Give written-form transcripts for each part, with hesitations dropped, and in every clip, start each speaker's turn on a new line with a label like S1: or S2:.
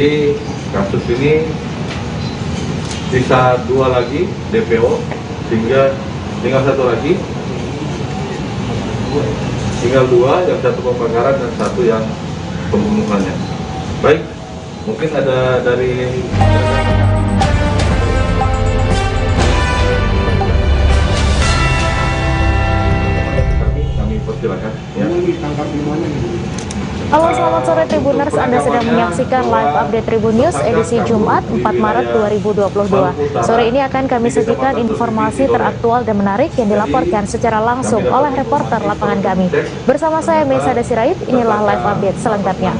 S1: Di kasus ini sisa 2 lagi DPO, sehingga tinggal 1 lagi, tinggal 2, yang 1 pembakaran dan 1 yang pembunuhannya. Baik, mungkin ada dari kami persilakan ya.
S2: Halo, selamat sore Tribuners. Anda sedang menyaksikan live update Tribun News edisi Jumat 4 Maret 2022. Sore ini akan kami sajikan informasi teraktual dan menarik yang dilaporkan secara langsung oleh reporter lapangan kami. Bersama saya Mesa Desirait, inilah live update selengkapnya.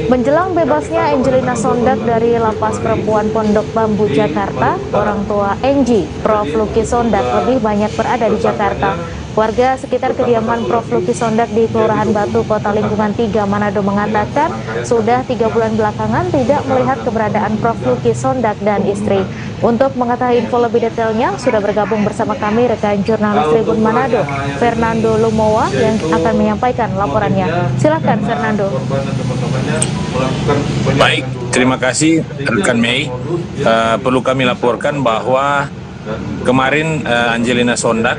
S2: Menjelang bebasnya Angelina Sondag dari Lapas Perempuan Pondok Bambu, Jakarta, orang tua Angie, Prof. Lucky Sondag, lebih banyak berada di Jakarta. Warga sekitar kediaman Prof. Lucky Sondag di Kelurahan Batu, Kota Lingkungan 3, Manado mengatakan sudah 3 bulan belakangan tidak melihat keberadaan Prof. Lucky Sondag dan istri. Untuk mengetahui info lebih detailnya, sudah bergabung bersama kami rekan jurnalis Tribun Manado, Fernando Lumowa, yang akan menyampaikan laporannya. Silakan, Fernando.
S3: Baik, terima kasih rekan Mei. Perlu kami laporkan bahwa kemarin Angelina Sondag,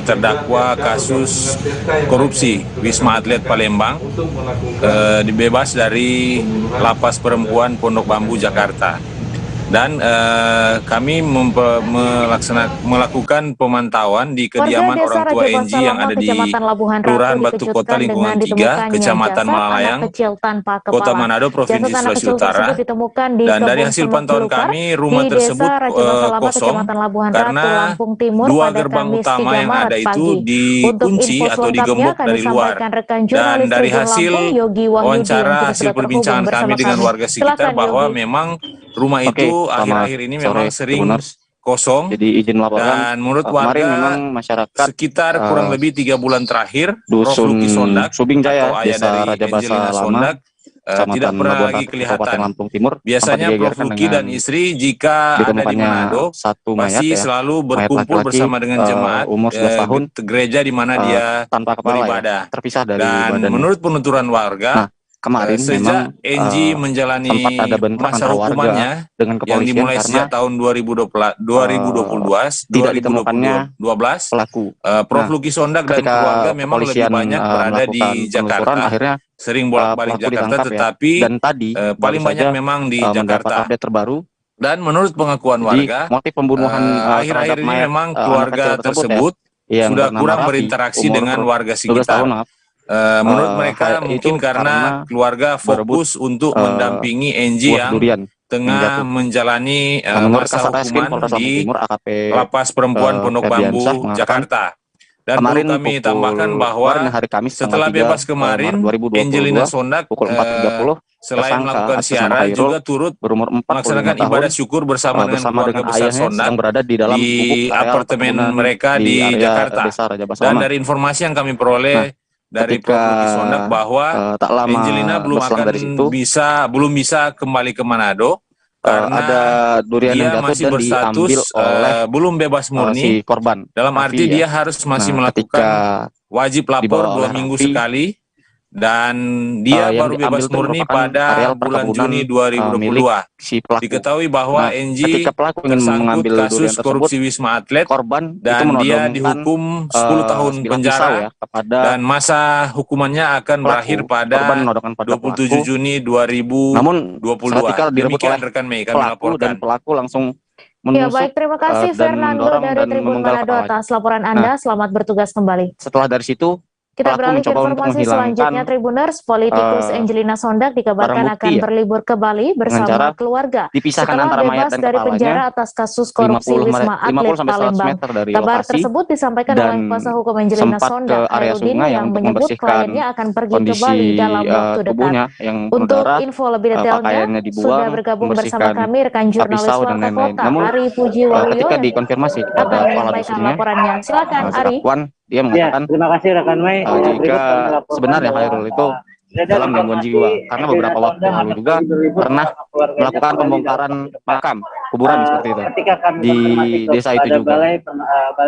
S3: terdakwa kasus korupsi Wisma Atlet Palembang, dibebas dari Lapas Perempuan Pondok Bambu, Jakarta. Dan kami melakukan pemantauan di kediaman orang tua Angie yang ada di Kelurahan Batu Kota Lingkungan 3, Kecamatan Malalayang, Kota Manado, Provinsi Sulawesi Utara. Dan dari hasil pantauan kami, rumah tersebut kosong karena 2 gerbang utama yang ada itu dikunci atau digembok dari luar. Dan dari hasil wawancara, hasil perbincangan kami dengan warga sekitar, bahwa memang rumah itu akhir-akhir ini memang sering kosong.
S4: Jadi izin laporan.
S3: Dan menurut warga
S4: memang masyarakat
S3: sekitar kurang lebih 3 bulan terakhir, Prof.
S4: Dusun
S3: Lucky Sondag
S4: Subing Jaya,
S3: atau ayah
S4: Desa
S3: dari
S4: Raja Basa
S3: Angelina
S4: Lama,
S3: Sondag tidak pernah lagi kelihatan.
S4: Lampung Timur.
S3: Biasanya Prof. Lucky dan istri jika ada di Manado masih selalu berkumpul bersama dengan jemaat
S4: umur 11 tahun,
S3: gereja di mana dia
S4: tanpa kepala,
S3: beribadah.
S4: terpisah dari
S3: Dan
S4: badan.
S3: Menurut penuturan warga,
S4: Kemarin
S3: sejak
S4: memang
S3: Angie menjalani
S4: sempat ada bentrok
S3: masa
S4: antara
S3: hukumannya
S4: dengan
S3: yang
S4: kepolisian
S3: dimulai
S4: karena
S3: sejak tahun 2022,
S4: tidak ditemukannya
S3: 2012,
S4: pelaku.
S3: Prof. Lucky Sondag dan keluarga memang lebih banyak berada di Jakarta,
S4: akhirnya
S3: sering bolak-balik Jakarta, tetapi
S4: dan tadi
S3: paling banyak memang di Jakarta.
S4: Update terbaru.
S3: Dan menurut pengakuan warga,
S4: motif pembunuhan
S3: akhir-akhir ini memang keluarga tersebut sudah kurang berinteraksi dengan warga sekitar. Menurut mereka mungkin karena keluarga fokus untuk mendampingi Angie yang tengah menjalani masa hukuman di Lapas Perempuan Pondok Bambu, Jakarta. Dan perlu kami tambahkan bahwa setelah bebas kemarin, Angelina Sondag selain melakukan siaran juga turut melaksanakan ibadah syukur bersama dengan keluarga besar Sondag yang berada di apartemen mereka di Jakarta. Dan dari informasi yang kami peroleh dari Prof. Lucky Sondag bahwa Angelina belum bisa kembali ke Manado karena
S4: ada durian
S3: dia
S4: yang
S3: masih berstatus belum bebas murni.
S4: Korban.
S3: Dalam arti dia harus masih melakukan wajib lapor 2 minggu sekali. Dan dia baru bebas murni pada bulan Juni 2022. Diketahui bahwa Angie tersangkut kasus korupsi Wisma Atlet dan dia dihukum 10 tahun penjara dan masa hukumannya akan berakhir pada 27 Juni 2022. Demikian rekan Mei kami laporkan.
S4: Dan pelaku langsung
S2: Ya, baik, terima kasih Fernando dari Tribun Manado atas laporan Anda. Selamat bertugas kembali.
S4: Setelah dari situ,
S2: kita beralih ke informasi selanjutnya, Tribuners. Politikus Angelina Sondag dikabarkan akan berlibur ke Bali bersama keluarga setelah bebas dari penjara atas kasus korupsi Wisma Atlet Palembang. Kabar tersebut disampaikan oleh kuasa hukum Angelina Sondag, Hairudin, yang menyebut kliennya akan pergi ke Bali dalam waktu dekat. Untuk info lebih detailnya, sudah bergabung bersama kami rekan jurnalis Warta Kota, Ari Pujiwaluyo, yang akan menyampaikan laporannya. Silakan, Ari.
S4: Dia mengatakan,
S5: terima kasih rekan Mei.
S4: Jika sebenarnya Hairul itu dalam gangguan jiwa, karena beberapa waktu lalu juga pernah melakukan pembongkaran makam kuburan seperti itu. Di desa itu juga.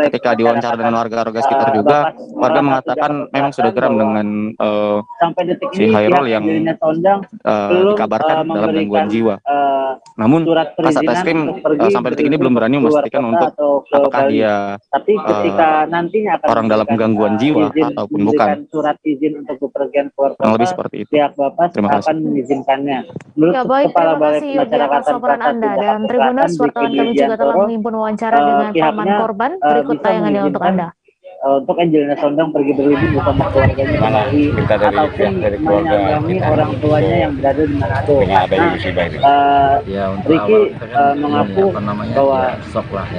S4: Ketika diwawancara dengan warga-warga sekitar juga, warga mengatakan memang sudah geram dengan si Khairul yang dikabarkan dalam gangguan jiwa. Namun Kasat-Reskrim sampai detik ini belum berani memastikan untuk apakah dia orang dalam gangguan jiwa ataupun bukan.
S5: Surat izin untuk bepergian keluar kota,
S4: lebih seperti itu.
S5: Pihak Bapas akan mengizinkannya. Menurut Kepala Balai Pemasyarakatan
S2: Anda dan Tribuners, wartawan kami juga telah menghimpun wawancara dengan paman korban. Berikut tayangannya untuk Anda.
S5: Untuk Angelina Sondang pergi berlibur bersama keluarganya ataupun menyayangi orang tuanya yang berada di Manado. Ricky mengaku bahwa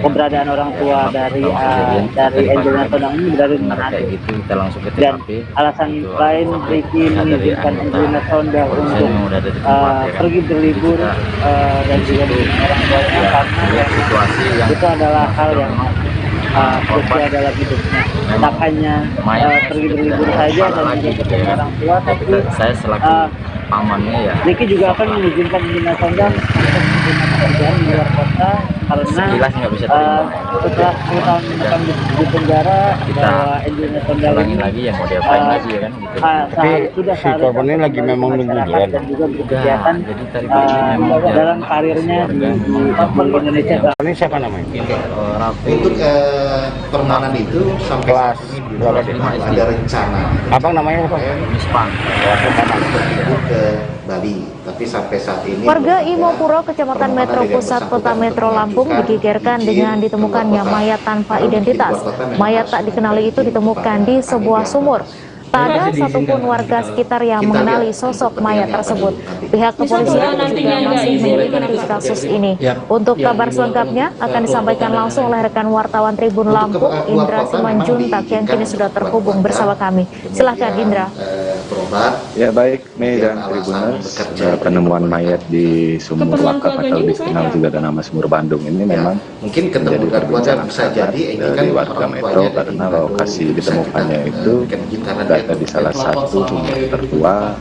S5: keberadaan orang tua dari Angelina Sondang ini berada di Manado. Dan alasan lain Ricky mengizinkan Angelina Sondang untuk pergi berlibur dan juga dengan orang tuanya karena itu adalah hal yang krusial dalam hidupnya. Tak hanya pergi berlibur saja dan juga orang tua, tapi
S6: saya selaku pamannya ya.
S5: Ricky juga akan mengizinkan Angelina Sondang untuk menggunakan pekerjaan di luar kota karena setelah 10 tahun menetap di penjara bahwa Angelina Sondang
S6: ulangin lagi ya, mau diapain lagi ya kan gitu.
S5: Tapi si korban ini lagi memang nungguin dan juga berkegiatan dalam karirnya di Indonesia. Ini siapa namanya?
S7: Untuk permohonan itu sampai
S5: Kelas berapa sih?
S7: ada rencana.
S5: Abang namanya apa?
S6: Mispang.
S7: Ke Bali, tapi sampai saat ini
S2: Warga Imopuro, Kecamatan Metro Pusat, Kota Metro Lampung digegerkan dengan ditemukannya mayat tanpa identitas. Mayat tak dikenali itu ditemukan di sebuah sumur. Tak ada satupun warga sekitar yang mengenali sosok mayat tersebut. Pihak kepolisian juga masih menyelidiki kasus ini. Untuk kabar selengkapnya akan disampaikan langsung oleh rekan wartawan Tribun Lampung, Indra Simanjuntak, yang kini sudah terhubung bersama kami. Silahkan Indra.
S8: Ya baik, Mei dan Tribuners, penemuan mayat di sumur wakaf atau dikenal juga dengan nama sumur Bandung ini memang
S7: mungkin
S8: menjadi perbincangan
S7: bisa jadi
S8: dari warga Metro karena lokasi ditemukannya itu berada di salah satu sumur tertua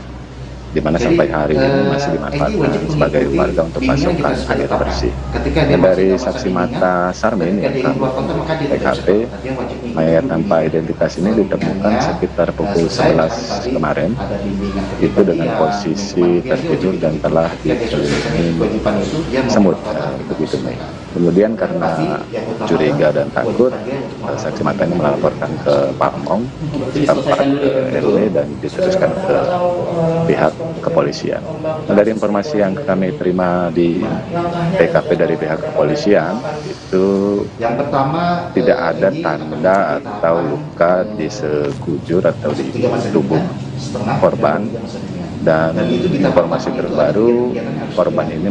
S8: di mana sampai hari ini masih dimanfaatkan sebagai warga untuk pasokan air bersih. Dan dari saksi mata Sarmin yang kami TKP, mayat tanpa identitas ini ditemukan sekitar pukul 11 kemarin, itu dengan posisi tertidur dan telah dikelilingi semut. Begitu, Mei. Kemudian karena curiga dan takut, saksi mata ini melaporkan ke Pamong, tempat RW, dan diteruskan ke pihak kepolisian. Nah, dari informasi yang kami terima di TKP dari pihak kepolisian, itu
S7: yang pertama
S8: tidak ada tanda atau luka di sekujur atau di tubuh korban. Dan informasi terbaru, korban ini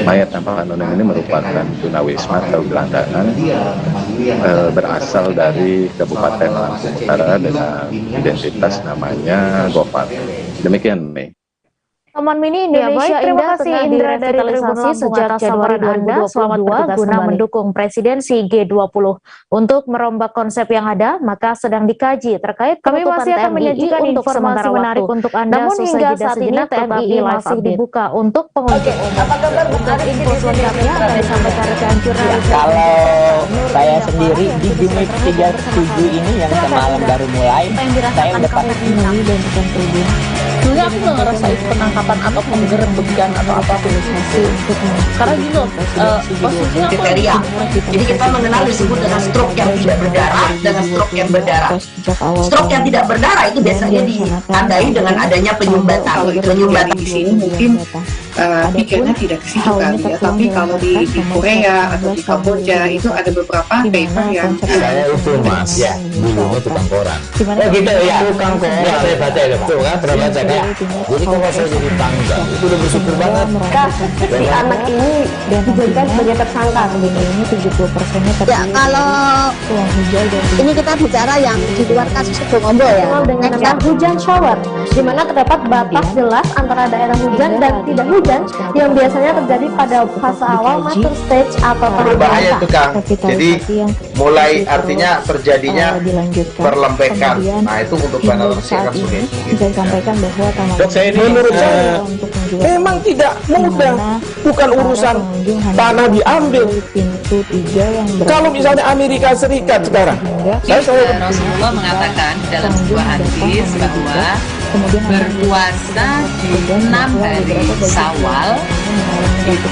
S8: mayat tanpa anonim ini merupakan tunawisma atau gelandangan berasal dari Kabupaten Lampung Utara dengan identitas namanya Gopal. Demikian, Mei.
S2: Taman Mini Indonesia Indah tengah direvitalisasi sejak Januari 2022 guna mendukung presidensi G20. Untuk merombak konsep yang ada, maka sedang dikaji terkait penutupan TMI untuk sementara waktu. Untuk Anda, namun hingga saat ini TMI masih dibuka untuk pengunjung umum. Untuk info selengkapnya akan disampaikan rekan jurnalis.
S9: Kalau saya sendiri di Jumit 37 ini yang semalam baru mulai, saya udah pasti dan bukan tribun.
S10: Dulu aku nggak ngerasain penangkapan atau penggerebekan atau apapun karena gitu posisinya
S11: kriteria. Jadi kita mengenal disebut dengan stroke yang tidak berdarah dengan stroke yang berdarah. Stroke yang tidak berdarah itu biasanya ditandai dengan adanya penyumbatan. Penyumbatan di sini mungkin pikirnya tidak ke situ kali ya, tapi kalau di Korea atau di Kamboja itu ada beberapa paper yang
S6: saya itu mas ya dulunya tukang koran.
S9: Oh gitu ya, tukang koran.
S6: Ya, saya baca ya, betul kan, pernah baca kan. Jadi kalau saya jadi tangga itu udah bersyukur banget.
S10: Si anak ini dijadikan sebagai tersangka begitu. Ini 70%-nya terjadi.
S11: Ya kalau ini kita bicara yang di luar kasus Bongombo ya.
S2: Dengan nama hujan shower, di mana terdapat batas jelas antara daerah hujan dan tidak hujan yang biasanya terjadi pada fase awal mature stage atau
S12: berbahaya itu Kang. Jadi mulai artinya terjadinya perlembekan. Nah itu untuk penanganan akan sulit.
S10: Bisa disampaikan bahwa
S3: Dok, saya ini
S6: memang tidak mudah, bukan urusan tanah diambil. Kalau misalnya Amerika Serikat sekarang,
S13: Rasulullah mengatakan dalam sebuah hadis bahwa berpuasa di 6 hari Syawal itu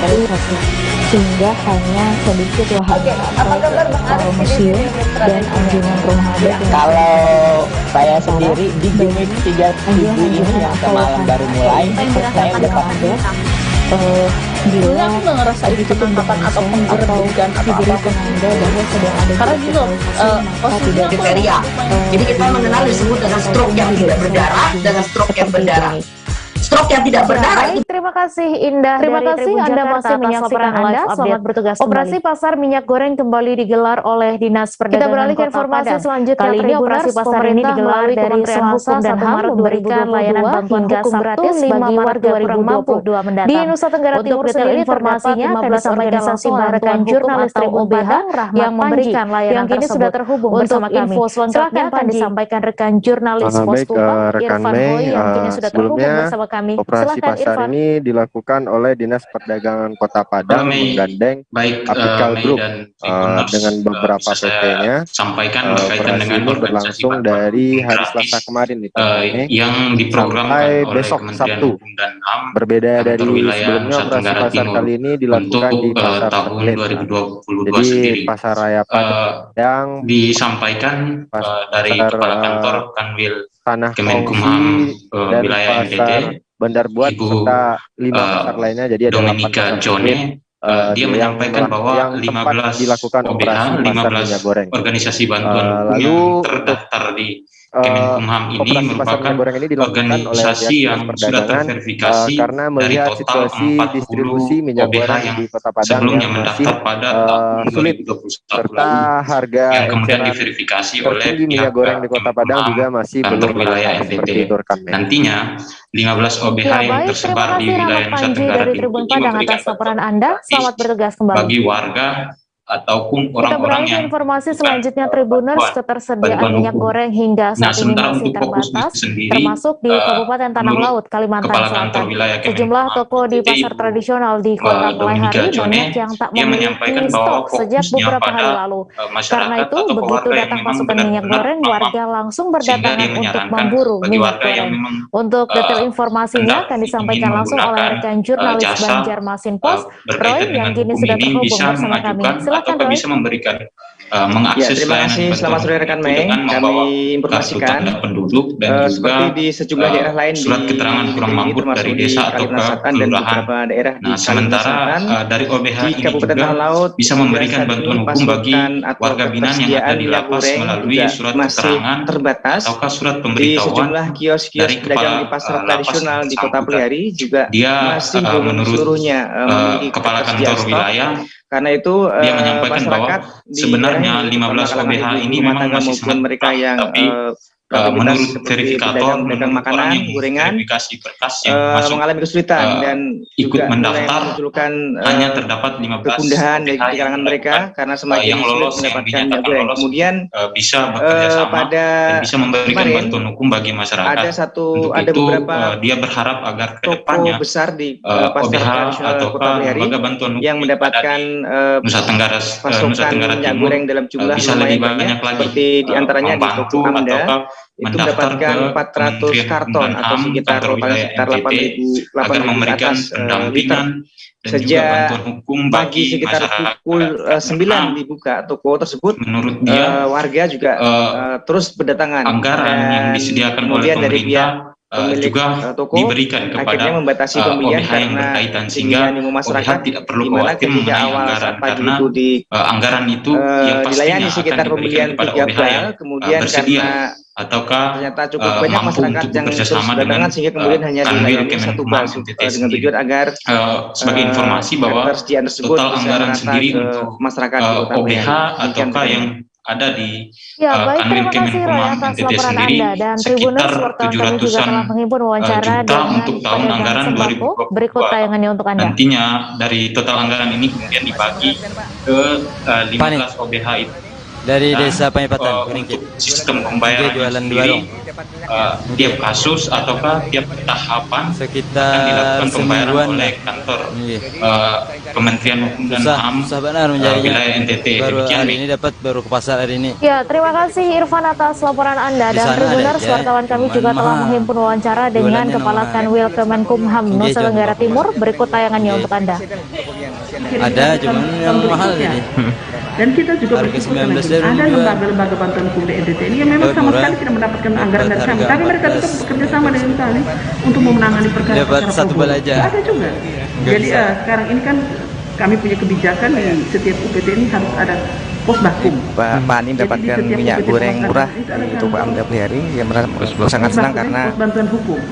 S2: sehingga hanya sedikit wahana atau museum dan anjungan rumah adat.
S9: Kalau saya sendiri di Jumit 37 ini yang semalam baru mulai, saya udah pasti
S10: Bila aku nggak ngerasa itu penangkapan atau penggerbekan atau apapun, karena gitu posisinya
S11: kriteria. Jadi kita mengenal disebut dengan stroke yang tidak berdarah dengan stroke yang berdarah. Stroke yang tidak berdarah.
S2: Baik, terima kasih Indah. Terima kasih Anda masih menyaksikan Anda. Selamat bertugas kembali. Operasi pasar minyak goreng kembali digelar oleh Dinas Perdagangan. Kita beralih ke informasi selanjutnya. Kali ini operasi pasar ini digelar dari Kementerian Hukum dan HAM memberikan layanan bantuan hukum gratis bagi warga kurang mampu mendatang. Di Nusa Tenggara Timur sendiri informasinya akan disampaikan langsung oleh rekan jurnalis Tribun Padang yang memberikan layanan yang kini sudah terhubung bersama kami. Info selanjutnya akan disampaikan rekan jurnalis Postupa Irfan Boy yang kini sudah terhubung bersama kami.
S14: Operasi pasar ini dilakukan oleh Dinas Perdagangan Kota Padang menggandeng Apical Group dengan beberapa PT-nya. Operasi ini berlangsung dari hari Selasa kemarin di
S15: yang diprogramkan
S14: sampai besok Sabtu. Berbeda dari sebelumnya, operasi pasar kali ini dilakukan di pasar Senglet. Jadi pasar raya Padang
S15: disampaikan dari Kepala Kantor Kanwil
S14: Tanah
S15: Kemenkumham
S14: dan
S15: wilayah NTT,
S14: Bandar Buat serta 5 pasar lainnya, jadi ada 8 pasar Senglet.
S15: Dia menyampaikan bahwa 15
S14: dilakukan operasi pasar minyak goreng.
S15: Organisasi bantuan hukum yang terdaftar di Kemenkumham ini merupakan organisasi yang sudah terverifikasi
S14: karena
S15: dari
S14: melihat
S15: total
S14: situasi distribusi minyak goreng di Kota Padang
S15: sebelumnya
S14: yang masih
S15: mendaftar pada
S14: sulit, serta harga
S15: yang kemudian diverifikasi oleh
S14: minyak goreng di Kota Padang juga masih belum
S15: wilayah NTT. Nantinya 15 OBH yang tersebar di wilayah Nusa Tenggara Timur ini memberikan
S2: laporan Anda. Selamat bertugas kembali.
S15: bagi warga ataupun orang-orang yang
S2: informasi selanjutnya Tribuners, ketersediaan minyak goreng hingga saat ini masih terbatas, termasuk di Kabupaten Tanah Laut, Kalimantan Selatan. Sejumlah toko di pasar tradisional di Kota Pelaihari banyak yang tak memiliki stok sejak beberapa hari lalu. Karena itu, begitu datang pasukan minyak goreng, warga langsung berdatangan untuk memburu minyak goreng. Untuk detail informasinya akan disampaikan langsung oleh rekan jurnalis Banjarmasin Post, Roy, yang kini sudah terhubung bersama kami.
S15: Ataukah bisa memberikan mengakses
S16: layanan selamat sore rekan Mei, kami informasikan
S15: penduduk dan
S16: seperti di sejumlah daerah lain
S15: surat keterangan kurang mampu dari desa atau kelurahan. Nah, sementara dari OBH
S16: di Kabupaten Tanah Laut
S15: bisa memberikan bantuan hukum bagi warga binaan yang ada di lapas melalui surat keterangan
S16: terbatas
S15: ataukah surat
S16: di
S15: pemberitahuan
S16: sejumlah kios-kios pedagang di pasar tradisional di Kota Pelaihari juga masih belum seluruhnya memiliki
S15: kepala kantor wilayah.
S16: Karena itu
S15: dia menyampaikan bahwa sebenarnya 15 OBH ini memang masih sangat
S16: mereka yang
S15: menurut verifikator
S16: pedagang makanan, gorengan,
S15: verifikasi berkas yang masuk
S16: mengalami kesulitan dan
S15: ikut
S16: juga
S15: mendaftar
S16: hanya
S15: terdapat 15
S16: kegundahan dari kalangan mereka karena semakin
S15: yang lolos
S16: sulit
S15: yang
S16: mendapatkan
S15: dinyatakan
S16: goreng.
S15: lolos
S16: Kemudian
S15: bisa bekerja sama
S16: pada
S15: dan bisa memberikan
S16: kemarin,
S15: bantuan hukum bagi masyarakat.
S16: Untuk
S15: itu
S16: beberapa
S15: dia berharap agar
S16: toko
S15: kedepannya
S16: besar di pasar
S15: OBH
S16: tradisional
S15: atau
S16: Kota Pelaihari
S15: lembaga bantuan hukum
S16: yang mendapatkan
S15: Nusa Tenggara
S16: minyak
S15: Timur
S16: goreng dalam jumlah
S15: bisa lebih
S16: lumayan
S15: banyak lagi
S16: seperti diantaranya di toko Amda itu mendapatkan 400 karton atau sekitar total sekitar 8.000
S15: agar memberikan pendampingan dan juga bantuan hukum
S16: bagi sekitar pukul 9 dibuka toko tersebut.
S15: Menurut dia
S16: warga juga terus berdatangan.
S15: Anggaran yang disediakan oleh pemerintah juga diberikan kepada OBH yang berkaitan sehingga OBH tidak perlu khawatir mengenai anggaran karena anggaran itu yang pastinya akan diberikan kepada OBH yang bersedia ataukah mampu untuk bekerjasama dengan Kanwil Kemenkumham NTT sendiri. Sebagai informasi bahwa total anggaran sendiri untuk OBH ataukah yang ada di Kanwil Kemenkumham NTT sendiri sekitar 700-an juta untuk tahun anggaran 2022.
S2: Berikut tayangannya untuk Anda.
S15: Nantinya dari total anggaran ini kemudian dibagi ke 15 OBH itu
S17: Dari desa Panyipatan,
S15: untuk sistem pembayaran sendiri, tiap kasus ataukah tiap tahapan
S17: sekitar
S15: akan dilakukan pembayaran oleh kantor Kementerian Hukum dan HAM wilayah NTT.
S17: Baru
S15: Demikian,
S17: hari ini dapat, baru ke pasar hari ini.
S2: Ya, terima kasih Irfan atas laporan Anda. Dan Tribuners, wartawan kami juga telah menghimpun wawancara dengan Kepala Kanwil Kemenkumham Nusa Tenggara Timur. Berikut tayangannya untuk Anda.
S17: Ada, cuman yang mahal ini.
S18: Dan kita juga bersyukur ada lembaga-lembaga bantuan hukum di NTT ini yang memang sama sekali tidak mendapatkan anggaran dari kami, tapi mereka tetap bekerja sama dengan kami untuk menangani perkara
S17: satu bal aja.
S18: Ada juga. Jadi sekarang ini kan kami punya kebijakan di setiap UPT ini harus ada pos bakum.
S19: Pak Ani mendapatkan minyak goreng murah untuk Pak Amda Pelihari, yang sangat senang karena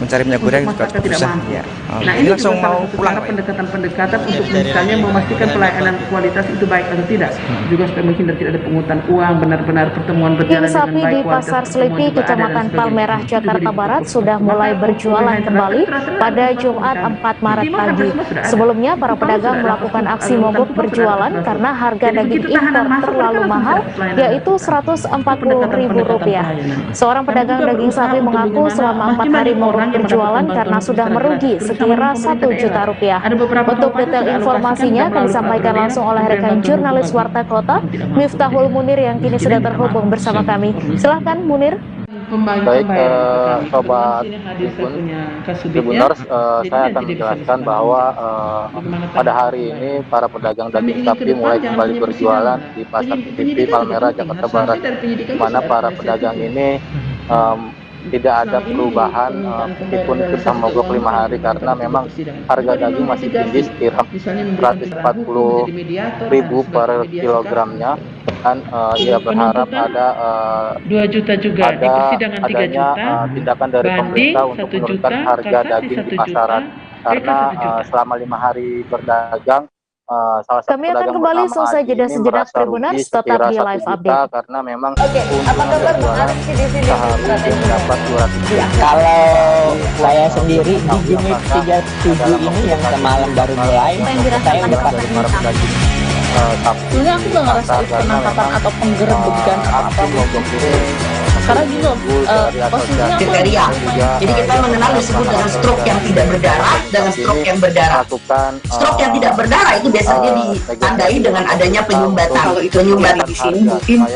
S19: mencari minyak goreng juga cukup susah. Ya.
S18: Nah, ini langsung mau pulang pendekatan-pendekatan untuk misalnya memastikan pelayanan kualitas itu baik atau tidak. Juga supaya menghindar tidak ada pungutan uang, benar-benar pertemuan berjalan dengan baik.
S2: Sapi di Pasar Selipi, Kecamatan Palmerah, Jakarta Barat sudah mulai berjualan kembali pada Jumat 4 Maret pagi. Sebelumnya, para pedagang melakukan aksi mogok berjualan karena harga daging impor terlalu mahal, yaitu Rp140.000. Seorang pedagang daging sapi mengaku selama 4 hari mogok berjualan karena sudah merugi sekira Rp1 juta. Untuk detail informasinya akan disampaikan langsung oleh rekan jurnalis Warta Kota, Miftahul Munir, yang kini sudah terhubung bersama kami. Silahkan Munir.
S20: Baik, Sobat Tribuners, saya akan menjelaskan bahwa pada hari ini para pedagang daging sapi mulai kembali berjualan di Pasar Selipi, Palmerah, Jakarta Barat, di mana para pedagang ini tidak ada perubahan meskipun kita mogok 5 hari karena memang harga daging masih tinggi sekitar Rp140.000 per kilogramnya, dan ia berharap ada
S18: 2 juta juga di persidangan 3 juta
S20: tindakan dari pemerintah untuk menurunkan harga daging di pasaran karena selama 5 hari berdagang salah satu
S2: kami akan kembali selesai jeda sejenak. Tribuners, tetap di live update
S20: karena memang
S9: kalau saya sendiri di unit 37 ini yang semalam baru mulai, saya udah pasti
S10: sebenarnya aku nggak ngerasain penangkapan atau penggerebekan atau karena gini loh, posisinya
S11: kriteria. Jadi kita mengenal disebut dengan stroke yang tidak berdarah dengan stroke yang berdarah. Stroke yang tidak berdarah itu biasanya ditandai dengan adanya penyumbatan.
S21: Penyumbatan di sini mungkin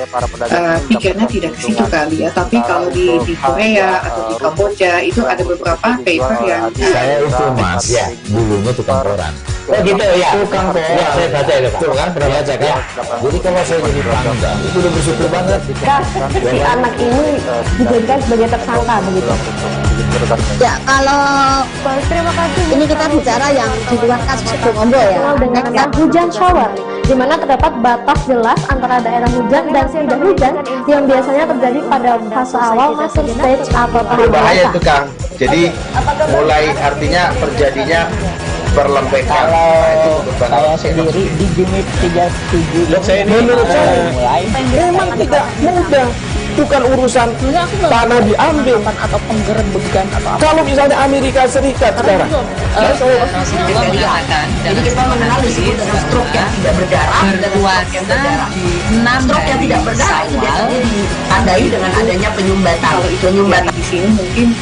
S21: pikirnya tidak ke situ kali ya, tapi kalau di Korea atau di Kamboja itu ada beberapa paper yang
S22: saya itu mas ya dulunya tukang koran.
S9: Oh gitu ya,
S22: tukang koran. Ya, saya baca itu Pak. Tuh kan, pernah baca kan? Jadi kalau saya jadi pangdam, itu udah bersyukur banget.
S2: Si anak ini dijadikan sebagai tersangka begitu.
S23: Ya, kalau terima kasih. Ini kita bicara yang di luar kasus Bombo ya.
S2: Dengan hujan shower, di mana terdapat batas jelas antara daerah hujan dan tidak hujan yang biasanya terjadi pada fase awal, fase stage atau tahap
S12: berbahaya itu Kang. Jadi mulai artinya terjadinya perlembekan.
S9: Kalau saya sendiri di unit 37
S6: menurut saya memang tidak mudah, bukan urusan tanah diambil
S10: atau penggerebekan atau apa.
S6: Kalau misalnya Amerika Serikat sekarang,
S11: jadi kita mengenal disebut dengan stroke yang tidak berdarah
S13: di 6
S11: stroke yang tidak berdarah itu biasanya ditandai dengan adanya penyumbatan.
S21: Penyumbatan di sini mungkin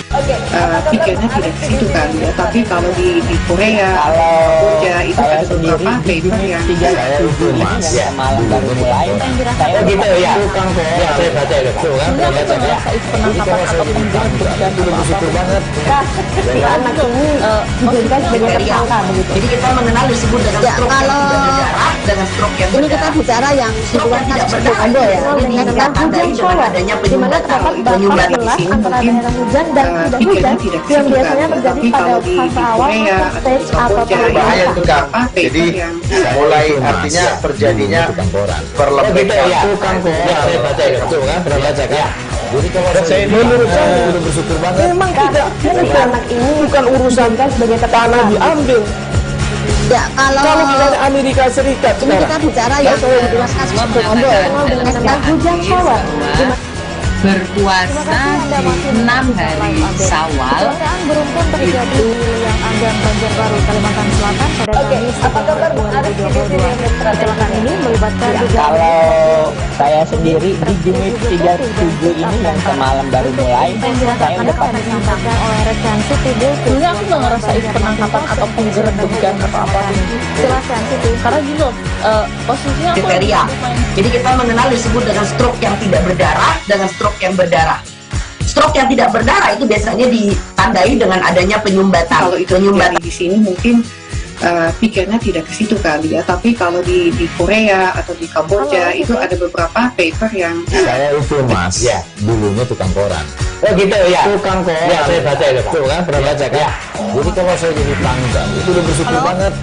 S21: pikirnya tidak ke situ kali ya, tapi kalau di Korea, Kamboja itu ada beberapa paper yang
S9: semalam baru mulai. Saya
S22: gitu ya, tukang koran. Ya, saya baca itu Pak. Tuh kan, pernah baca kan?
S10: Penangkapan atau penggerebekan
S22: udah bersyukur banget.
S2: Si anak ini dijadikan sebagai tersangka begitu.
S11: Jadi kita mengenal disebut dengan stroke yang tidak berdarah dengan stroke yang
S23: ini kita bicara yang di luar kasus Bombo ya.
S2: Dengan hujan shower, di mana terdapat batas jelas antara daerah hujan dan tidak hujan yang biasanya terjadi pada fase awal, fase stage atau tahap
S12: berbahaya itu Kang. Jadi mulai artinya terjadinya perlembekan.
S22: Ya, tukang koran. Ya, saya baca itu. Tuh kan, pernah baca kan? Jadi kalau saya
S6: menurut saya
S22: udah bersyukur banget.
S6: memang tidak mudah, bukan urusan sebagai tanah diambil.
S23: Ya, kalau
S6: misalnya Amerika Serikat
S23: ini kita bicara yang di luar kasus Bombo ya.
S2: Dengan hujan shower,
S13: berpuasa di 6 hari Syawal
S2: beruntun terjadi yang dan Banjarbaru, Kalimantan Selatan pada Kamis 2022. Kecelakaan ini melibatkan
S9: kalau saya sendiri di unit 37 ini yang semalam baru mulai, saya udah pasti
S2: disampaikan oleh rekan Siti Bilkis.
S10: Sebenarnya aku nggak ngerasain penangkapan atau penggerebekan atau apa.
S2: Silakan Siti.
S10: Karena gini loh, posisinya aku
S11: kriteria. Jadi kita mengenal disebut dengan stroke yang tidak berdarah dengan stroke yang berdarah. Stroke yang tidak berdarah itu biasanya ditandai dengan adanya penyumbatan.
S21: Kalau itu penyumbatan di sini mungkin pikirnya tidak ke situ kali ya, tapi kalau di Korea atau di Kamboja itu ada beberapa paper yang
S22: saya itu mas ya dulunya tukang koran. Oh gitu ya, tukang koran ya, saya baca itu Pak. Tuh kan pernah baca kan ya. Jadi kalau saya jadi pangdam itu udah bersyukur banget.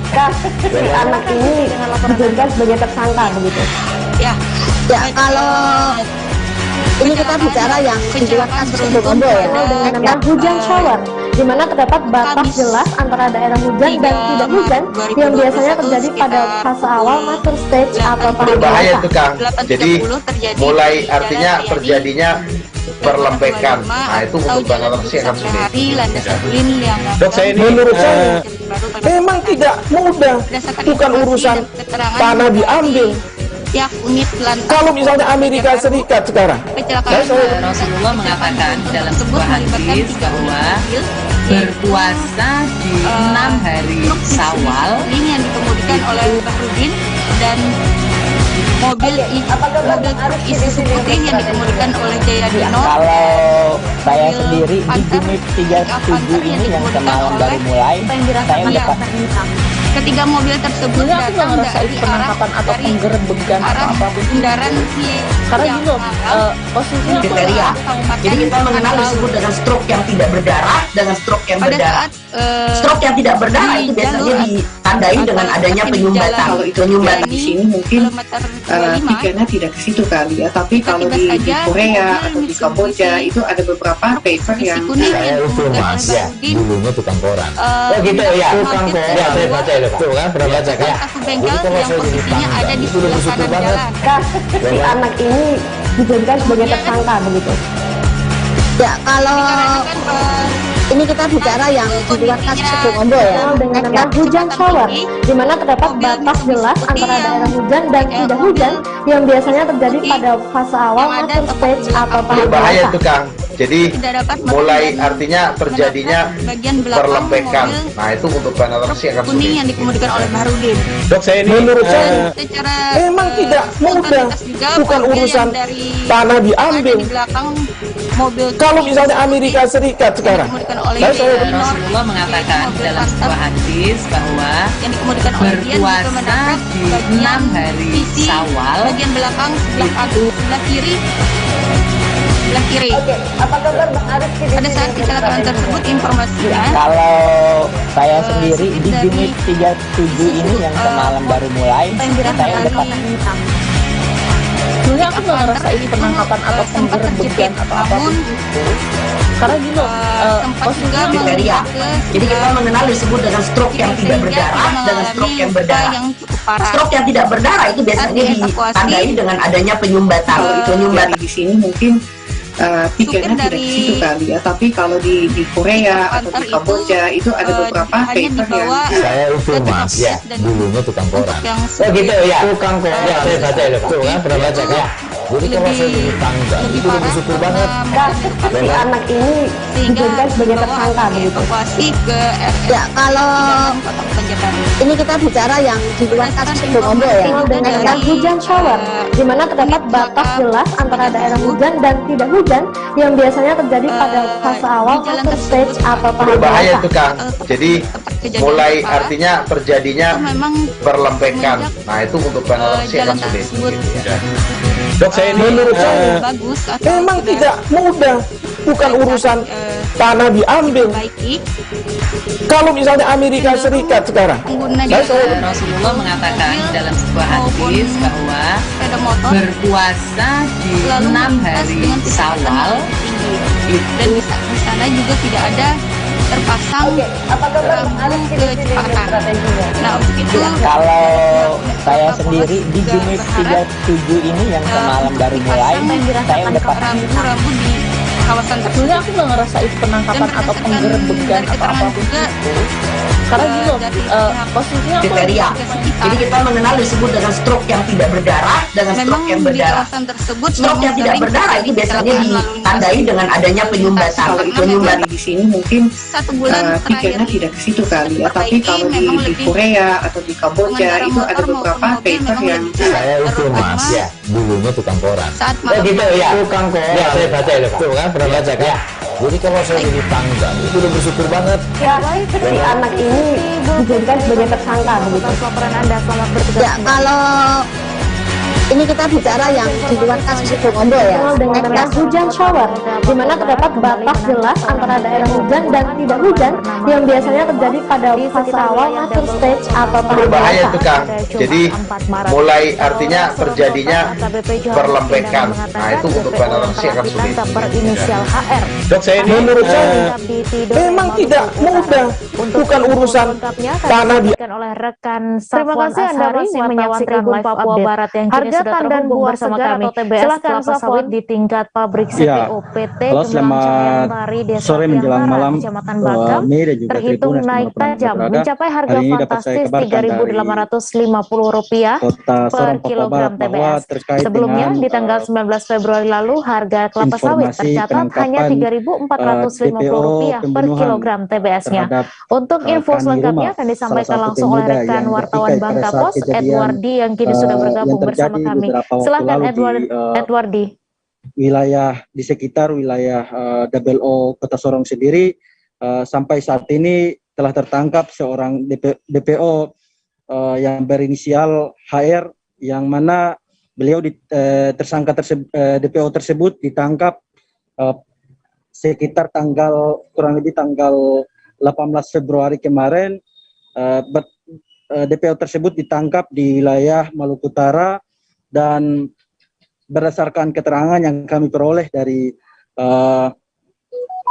S23: Anak ini dijadikan sebagai tersangka begitu
S11: ya
S23: kalau ini kita bicara yang di luar kasus Situbondo ya,
S2: dengan nama hujan shower, di mana terdapat batas jelas antara daerah hujan dan tidak hujan yang biasanya terjadi pada fase awal master stage atau tahap
S12: bahaya itu Kang. Jadi mulai artinya terjadinya perlembekan. Nah itu untuk bangunan sih akan sulit.
S6: Dok, saya ini menurut saya memang tidak mudah, bukan urusan tanah diambil.
S13: Ya, unit
S6: kalau misalnya Amerika Serikat sekarang,
S13: Rasulullah mengatakan dalam sebuah hadis bahwa berpuasa di 6 hari Syawal yang dikemudikan oleh Bahrudin dan mobil Isuzu putih yang dikemudikan oleh Jayadino.
S9: Kalau saya sendiri di unit 37 ini yang semalam baru mulai, saya udah pasti.
S13: Ketiga mobil tersebut datang dari
S10: penangkapan atau penggerebekan atau apa
S13: kendaraan
S10: karena gini loh, posisinya
S11: kriteria. Jadi kita mengenal disebut dengan stroke yang tidak berdarah dengan stroke yang berdarah. Stroke yang tidak berdarah itu biasanya ditandai dengan adanya penyumbatan. Kalau itu penyumbatan
S21: di sini mungkin pikirnya tidak ke situ kali ya, tapi kalau di Korea atau di Kamboja itu ada beberapa paper yang
S22: saya itu mas ya dulunya tukang koran. Oh gitu ya, tukang koran ya, saya baca itu Pak. Tuh kan pernah baca kan.
S13: Bengkel yang posisinya ada di sebelah kanan jalan.
S23: Si anak ini dijadikan sebagai tersangka begitu ya. Kalau ini kita bicara yang di luar kasus Situbondo ya, dengan nama hujan shower, di mana terdapat batas jelas antara daerah hujan dan tidak hujan yang biasanya terjadi pada fase awal master stage atau tahap
S12: bahaya itu Kang. Jadi mulai artinya terjadinya perlembekan. Nah itu untuk bangunan sih akan sulit.
S13: Yang dikemudikan oleh Bahrudin.
S6: Dok, saya ini menurut saya memang tidak mudah, bukan urusan tanah diambil. Kalau misalnya Amerika Serikat sekarang,
S13: Rasulullah mengatakan dalam sebuah hadis bahwa yang dikemudikan oleh berpuasa di 6 hari Syawal bagian belakang sebelah kiri. Pada saat kecelakaan tersebut informasinya
S9: kalau saya sendiri di unit 37 ini yang semalam baru mulai, saya udah pasti.
S10: Sebenarnya aku nggak ngerasain penangkapan atau penggerebekan atau apa. Karena gini loh, posisinya
S11: kriteria. Jadi kita mengenal disebut dengan stroke yang tidak berdarah dengan stroke yang berdarah. Stroke yang tidak berdarah itu biasanya ditandai dengan adanya penyumbatan. Kalau itu penyumbatan
S21: di sini mungkin pikirnya tidak ke situ kali ya, tapi kalau di Korea atau di Kamboja itu ada beberapa paper yang
S22: saya itu mas ya dulunya tukang koran. Oh gitu ya, tukang koran ya, saya baca itu Pak. Tuh kan pernah baca kan ya. Jadi kalau saya jadi pangdam itu udah bersyukur banget.
S23: Si anak ini dijadikan sebagai tersangka begitu ya. Kalau ini kita bicara yang di luar kasus Situbondo ya, dengan nama hujan shower, di mana terdapat batas jelas antara daerah hujan dan tidak hujan yang biasanya terjadi pada fase awal master stage atau tahap
S12: bahaya itu Kang. Jadi mulai artinya terjadinya perlembekan. Nah itu untuk bangunan sih akan sulit.
S6: Dok, saya ini menurut saya memang tidak mudah, bukan urusan tanah diambil. Kalau misalnya Amerika Serikat sekarang,
S13: Rasulullah mengatakan dalam sebuah hadis bahwa berpuasa di 6 hari Syawal dan di sana juga tidak ada terpasang rambu kecepatan. Nah, untuk itu
S9: kalau saya sendiri di unit 37 ini yang semalam baru mulai, saya udah pasti.
S13: Rambu di kawasan tersebut.
S10: Sebenarnya aku nggak ngerasain penangkapan atau penggerebekan atau apa. Karena gini loh, posisinya
S11: kriteria. Jadi kita mengenal disebut dengan stroke yang tidak berdarah dengan stroke yang berdarah. Stroke yang tidak berdarah ini biasanya ditandai dengan adanya penyumbatan.
S21: Penyumbatan di sini mungkin pikirnya tidak ke situ kali ya, tapi kalau di Korea atau di Kamboja itu ada beberapa paper yang
S22: saya itu mas ya dulunya tukang koran. Oh gitu ya, tukang koran. Ya saya baca ya Pak. Tuh kan pernah baca kan? Jadi kalau saya jadi tangga itu udah bersyukur banget.
S23: Ya, si anak ini dijadikan sebagai tersangka begitu.
S2: Laporan Anda, selamat bertugas.
S23: Ya, kalau ini kita bicara yang di luar kasus Situbondo ya,
S2: dengan hujan shower, di mana terdapat batas jelas antara daerah hujan dan tidak hujan yang biasanya terjadi pada fase awal mature stage atau tahap
S12: berbahaya itu Kang. Jadi mulai artinya terjadinya perlembekan. Nah itu untuk toleransi akan sulit.
S2: Berinisial HR.
S6: Dok saya ini menurut saya memang tidak mudah, bukan urusan tanah di
S2: oleh rekan Terima kasih Anda masih menyaksikan Tribun Papua Barat yang kini sudah terhubung bersama kami. Silakan sawit di tingkat pabrik CPO PT Gemilang sore menjelang malam Kecamatan Bagam terhitung naik tajam mencapai harga fantastis Rp3.850 per kilogram TBS. Sebelumnya di tanggal 19 Februari lalu harga kelapa sawit tercatat hanya Rp3.450 per kilogram TBS-nya. Untuk info selengkapnya akan disampaikan langsung oleh rekan wartawan Bangka Pos Edwardi yang kini sudah bergabung bersama kami. Silakan Edwardi.
S1: Wilayah di sekitar wilayah DBO Kota Sorong sendiri sampai saat ini telah tertangkap seorang DPO yang berinisial HR yang mana beliau tersangka DPO tersebut ditangkap sekitar kurang lebih tanggal 18 Februari kemarin. DPO tersebut ditangkap di wilayah Maluku Utara dan berdasarkan keterangan yang kami peroleh dari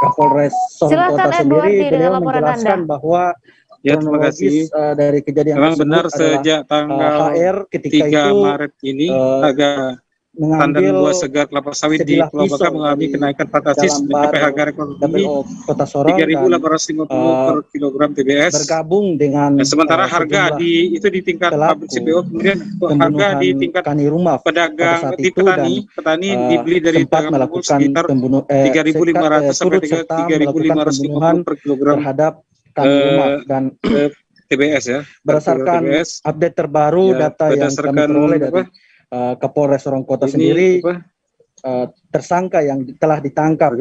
S1: Kapolres Sorong Kota sendiri, beliau menjelaskan bahwa kronologis dari kejadian
S4: memang
S1: tersebut
S4: benar sejak tanggal
S1: HR ketika
S4: 3
S1: itu
S4: Maret ini harga tandan buah segar kelapa sawit di Pulau Bangka mengalami kenaikan fantastis mencapai harga rekor tinggi Rp3.850 per kilogram TBS.
S1: Bergabung dengan
S4: sementara harga di tingkat pabrik CPO, kemudian harga di tingkat pedagang di petani dibeli dari pedagang sekitar Rp3.500 sampai Rp3.550 per kilogram
S1: terhadap dan
S4: TBS ya.
S1: Berdasarkan update terbaru data yang kami peroleh dari Kapolres Sorong Kota sendiri, tersangka yang telah ditangkap,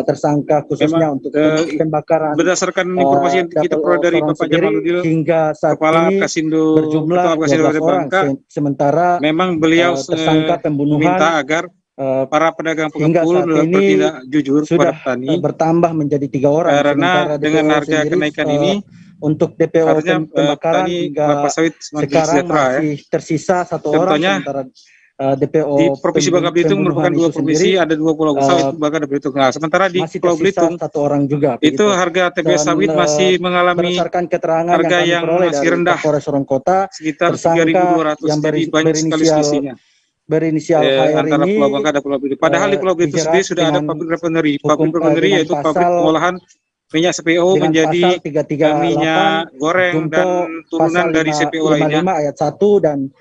S1: tersangka khususnya untuk pembakaran
S4: berdasarkan informasi yang kita peroleh dari Bapak Jamaludin
S1: hingga saat
S4: Kepala
S1: ini
S4: Kasindo
S1: berjumlah 12 orang, sementara
S4: memang beliau
S1: tersangka pembunuhan
S4: minta agar para pedagang pengepul bertindak jujur
S1: sudah
S4: kepada petani
S1: bertambah menjadi 3 orang
S4: karena dengan harga kenaikan ini
S1: untuk DPO pembakaran hingga sekarang masih tersisa 1 orang, sementara DPO
S4: di Provinsi Bangka Belitung merupakan 2 provinsi, ada 2 pulau sawit Bangka dan Belitung. Nah, sementara di Pulau Belitung
S1: 1 orang juga
S4: itu harga TBS sawit masih mengalami harga yang masih rendah, sekitar 3.200, jadi banyak sekali selisihnya
S1: berinisial HR
S4: antara
S1: ini,
S4: Pulau Bangka dan Pulau Belitung. Padahal di Pulau Belitung sendiri sudah ada pabrik refinery yaitu pabrik pengolahan minyak CPO menjadi minyak goreng dan turunan dari CPO lainnya.
S1: Ayat 1 dan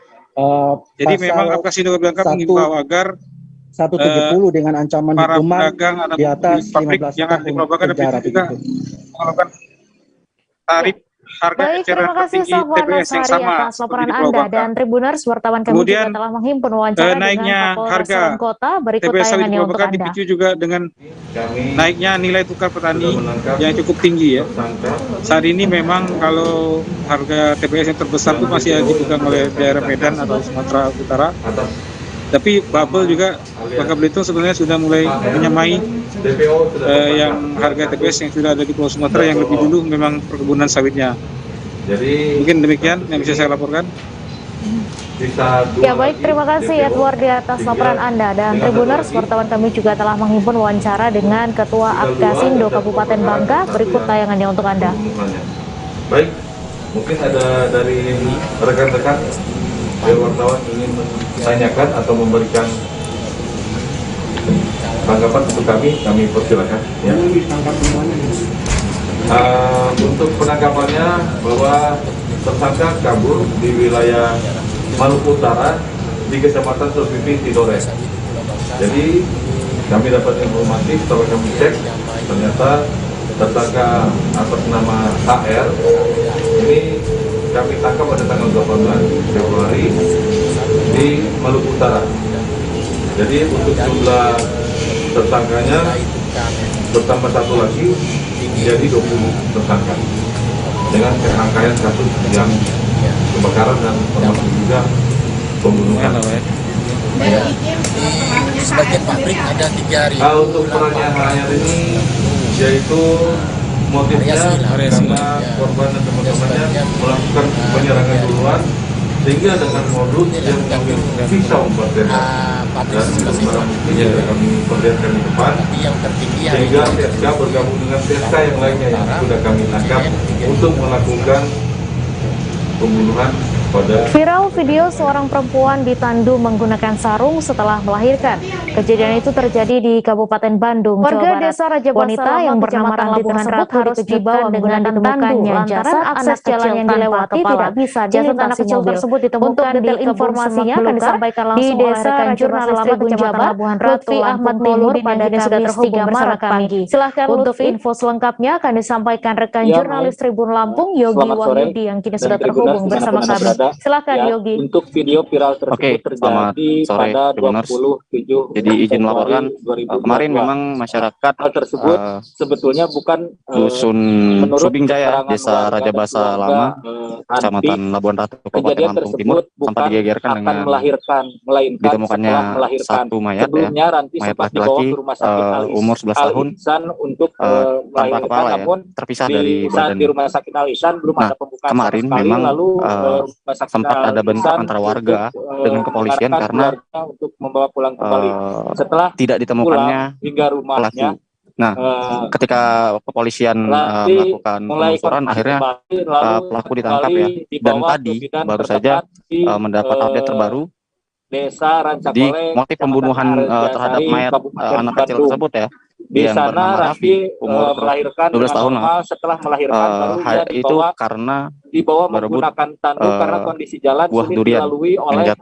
S4: jadi memang Kapkasindo Bangka mengimbau agar
S1: 170 dengan ancaman
S4: para
S1: hukuman
S4: pedagang
S1: di atas
S4: pabrik
S1: 15
S4: yang ada di Pulau Bangka dan
S1: penjara
S4: juga melakukan tarif harga
S2: Baik,
S4: eceran
S2: terima kasih
S4: tertinggi
S2: Sofwan
S4: TBS yang
S2: Ansari
S4: sama
S2: atas laporan
S4: seperti di Pulau
S2: Anda,
S4: Bangka.
S2: dan Tribuners wartawan kami
S4: Kemudian,
S2: juga telah menghimpun wawancara
S4: naiknya
S2: dengan Kapolres
S4: harga
S2: Sorong Kota. Berikut
S4: TBS sawit di
S2: tayangannya
S4: Pulau
S2: untuk
S4: Bangka
S2: Anda.
S4: dipicu juga dengan naiknya nilai tukar petani yang cukup tinggi ya. Saat ini memang kalau harga TBS yang terbesar itu masih dipegang oleh daerah Medan atau Sumatera Utara. Tapi bubble juga Bangka Belitung sebenarnya sudah mulai menyamai yang harga TBS yang sudah ada di Pulau Sumatera yang lebih dulu memang perkebunan sawitnya. Jadi mungkin demikian yang bisa saya laporkan.
S2: Ya baik, terima kasih Edward di atas laporan Anda, dan Tribuners wartawan kami juga telah menghimpun wawancara dengan Ketua Apkasindo Kabupaten Bangka. Berikut tayangannya untuk Anda.
S5: Baik, mungkin ada dari rekan-rekan wartawan ingin menanyakan atau memberikan tanggapan untuk kami persilakan ya. Untuk penangkapannya bahwa tersangka kabur di wilayah Maluku Utara di Kecamatan Surpipi, Tidore. Jadi kami dapat informasi setelah kami cek, ternyata tersangka atas nama HR ini kami tangkap pada tanggal 18 Februari di Maluku Utara. Jadi untuk jumlah tersangkanya bertambah satu lagi menjadi 20 tersangka dengan rangkaian kasus yang kebakaran dan termasuk juga pembunuhan.
S22: Di sebagian pabrik ada 3 hari.
S5: Untuk perannya HR ini yaitu motifnya karena korban dan teman-temannya melakukan penyerangan duluan sehingga dengan modus yang mengambil pisau bertembak dan barang buktinya kami perlihatkan di depan sehingga TSK bergabung dengan TSK yang lainnya yang sudah kami tangkap untuk melakukan pembunuhan.
S2: Viral video seorang perempuan ditandu menggunakan sarung setelah melahirkan. Kejadian itu terjadi di Kabupaten Bandung, Warga Desa Raja Wanita yang bernama Ranti tersebut harus dibawa dengan ditemukannya lantaran akses jalan yang dilewati tidak bisa jasad anak kecil tersebut ditemukan. Detail informasinya akan disampaikan langsung oleh rekan jurnalis Tribun Jabar Lutfi Ahmad Mauludi pada Kamis 3 Maret pagi. Silahkan untuk info selengkapnya akan disampaikan rekan jurnalis Tribun Lampung Yogi Wahyudi yang kini sudah terhubung bersama kami. Silakan Yogi.
S3: Untuk video viral tersebut terjadi pada 27
S7: Jadi izin melaporkan kemarin memang masyarakat
S3: tersebut sebetulnya bukan
S7: dusun Subing Jaya, Desa Raja Basa Lama, Kecamatan Labuan Ratu, Kabupaten Lampung Timur, sempat digegerkan dengan ditemukannya satu mayat ya, mayat laki-laki umur 11 tahun tanpa kepala ya, terpisah dari badannya. Nah, kemarin memang sempat ada bentrok antara warga dengan kepolisian karena
S3: untuk membawa pulang kembali setelah
S7: tidak ditemukannya pelaku. Nah, ketika kepolisian melakukan penelusuran, akhirnya pelaku ditangkap ya. Dan tadi baru saja mendapat update terbaru. Di motif pembunuhan terhadap mayat anak kecil tersebut ya, yang bernama Raffi, umur 12 tahun
S3: setelah melahirkan
S7: itu karena
S3: dibawa menggunakan tandu karena kondisi jalan
S7: buah
S3: sulit
S7: durian
S3: dilalui oleh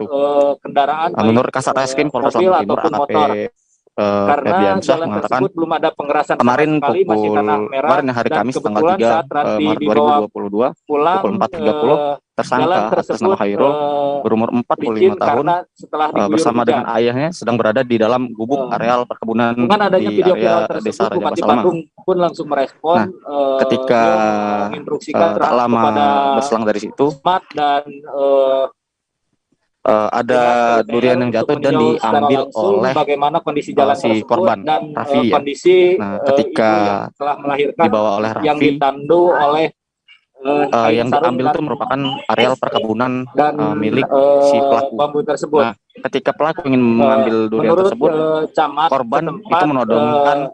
S3: kendaraan
S7: menurut Kasat Reskrim Polres Lampung Timur AKP Febiansyah mengatakan
S3: belum ada pengerasan
S7: kemarin kemarin hari Kamis tanggal 3 Maret 2022 pukul 4.30 tersangka atas nama Hairul berumur 45 tahun bersama dengan ayahnya sedang berada di dalam gubuk areal perkebunan di area Desa Raja Basa Lama.
S3: Pun langsung merespon.
S7: Nah, ketika tak lama berselang dari situ dan ada durian yang jatuh dan diambil oleh si korban Raffi ya. Nah, ketika dibawa oleh Raffi,
S3: yang ditandu oleh
S7: yang diambil itu merupakan areal perkebunan milik si pelaku. Nah, ketika pelaku ingin mengambil durian tersebut, korban itu menodongkan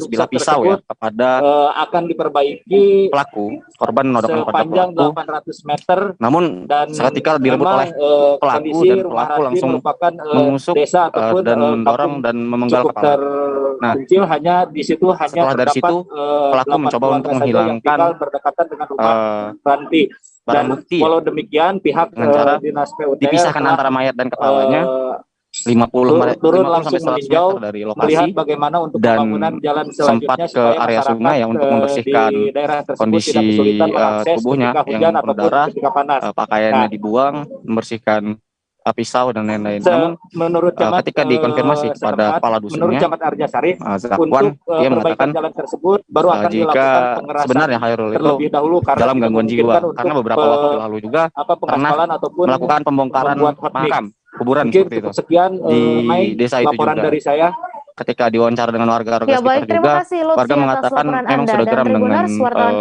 S7: sebilah pisau ya kepada
S3: akan diperbaiki
S7: pelaku. Korban menodongkan kepada pelaku.
S3: 800 meter.
S7: Namun seketika direbut oleh pelaku dan pelaku langsung mengusuk dan mendorong dan memenggal kepala. Nah,
S3: hanya di situ
S7: setelah dari situ pelaku mencoba untuk menghilangkan
S3: Ranti.
S7: barang bukti.
S3: Walau demikian, pihak dinas PUTR
S7: dipisahkan antara mayat dan kepalanya 50
S3: langsung
S7: sampai 100 meter dari lokasi,
S3: melihat bagaimana untuk
S7: dan
S3: pembangunan jalan
S7: sempat ke area sungai ya untuk membersihkan kondisi tubuhnya yang berdarah, pakaiannya dibuang, membersihkan pisau dan lain-lain. Namun
S3: menurut
S7: ketika dikonfirmasi kepada kepala dusunnya,
S3: Zakwan,
S7: dia mengatakan
S3: jalan tersebut baru akan
S7: jika sebenarnya Hairul itu dalam gangguan jiwa karena beberapa waktu lalu juga pernah melakukan pembongkaran makam kuburan seperti itu di desa itu juga.
S3: Dari saya.
S7: Ketika diwawancara dengan warga sekitar juga, warga mengatakan memang sudah geram dengan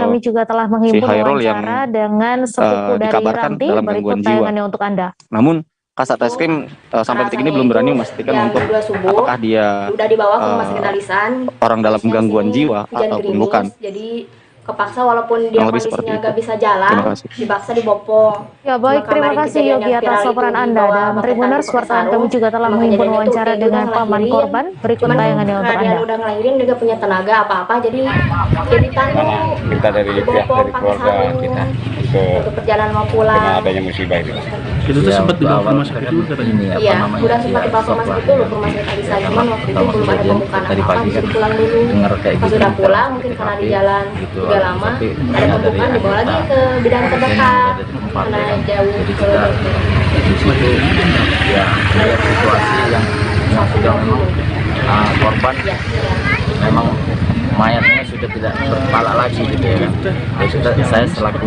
S2: kami juga telah menghimpun
S7: si Hairul yang
S2: dengan sepupu dari
S7: dikabarkan
S2: Ranti.
S7: dalam gangguan jiwa.
S2: Untuk Anda.
S7: Namun Kasat Reskrim sampai detik ini belum berani memastikan untuk apakah dia orang dalam gangguan jiwa ataupun bukan.
S8: Jadi kepaksa walaupun dia kondisinya nggak bisa jalan, dipaksa dibopong.
S2: Ya baik, terima kasih Yogi atas laporan Anda. Dan Tribuners, wartawan kami juga telah menghimpun wawancara dengan paman korban. Berikut tayangannya untuk Anda.
S8: Udah ngelahirin dia punya tenaga apa-apa, jadi tanggung.
S14: Kita dari pihak dari keluarga kita
S8: untuk perjalanan mau pulang.
S14: Dengan adanya musibah itu.
S16: Itu tuh sempat dibawa ke rumah sakit dulu katanya.
S8: Iya, udah sempat dibawa ke rumah sakit dulu, ke rumah sakit Alisa, cuman waktu itu belum ada pembukaan apa-apa, bisa pulang dulu. Pas udah pulang, mungkin karena di jalan udah lama, ada pembukaan dibawa lagi ke bidang terdekat, karena jauh ke
S19: di situ ya melihat situasi yang sudah memang korban memang mayatnya sudah tidak berkepala lagi gitu ya kan. Ya sudah, saya selaku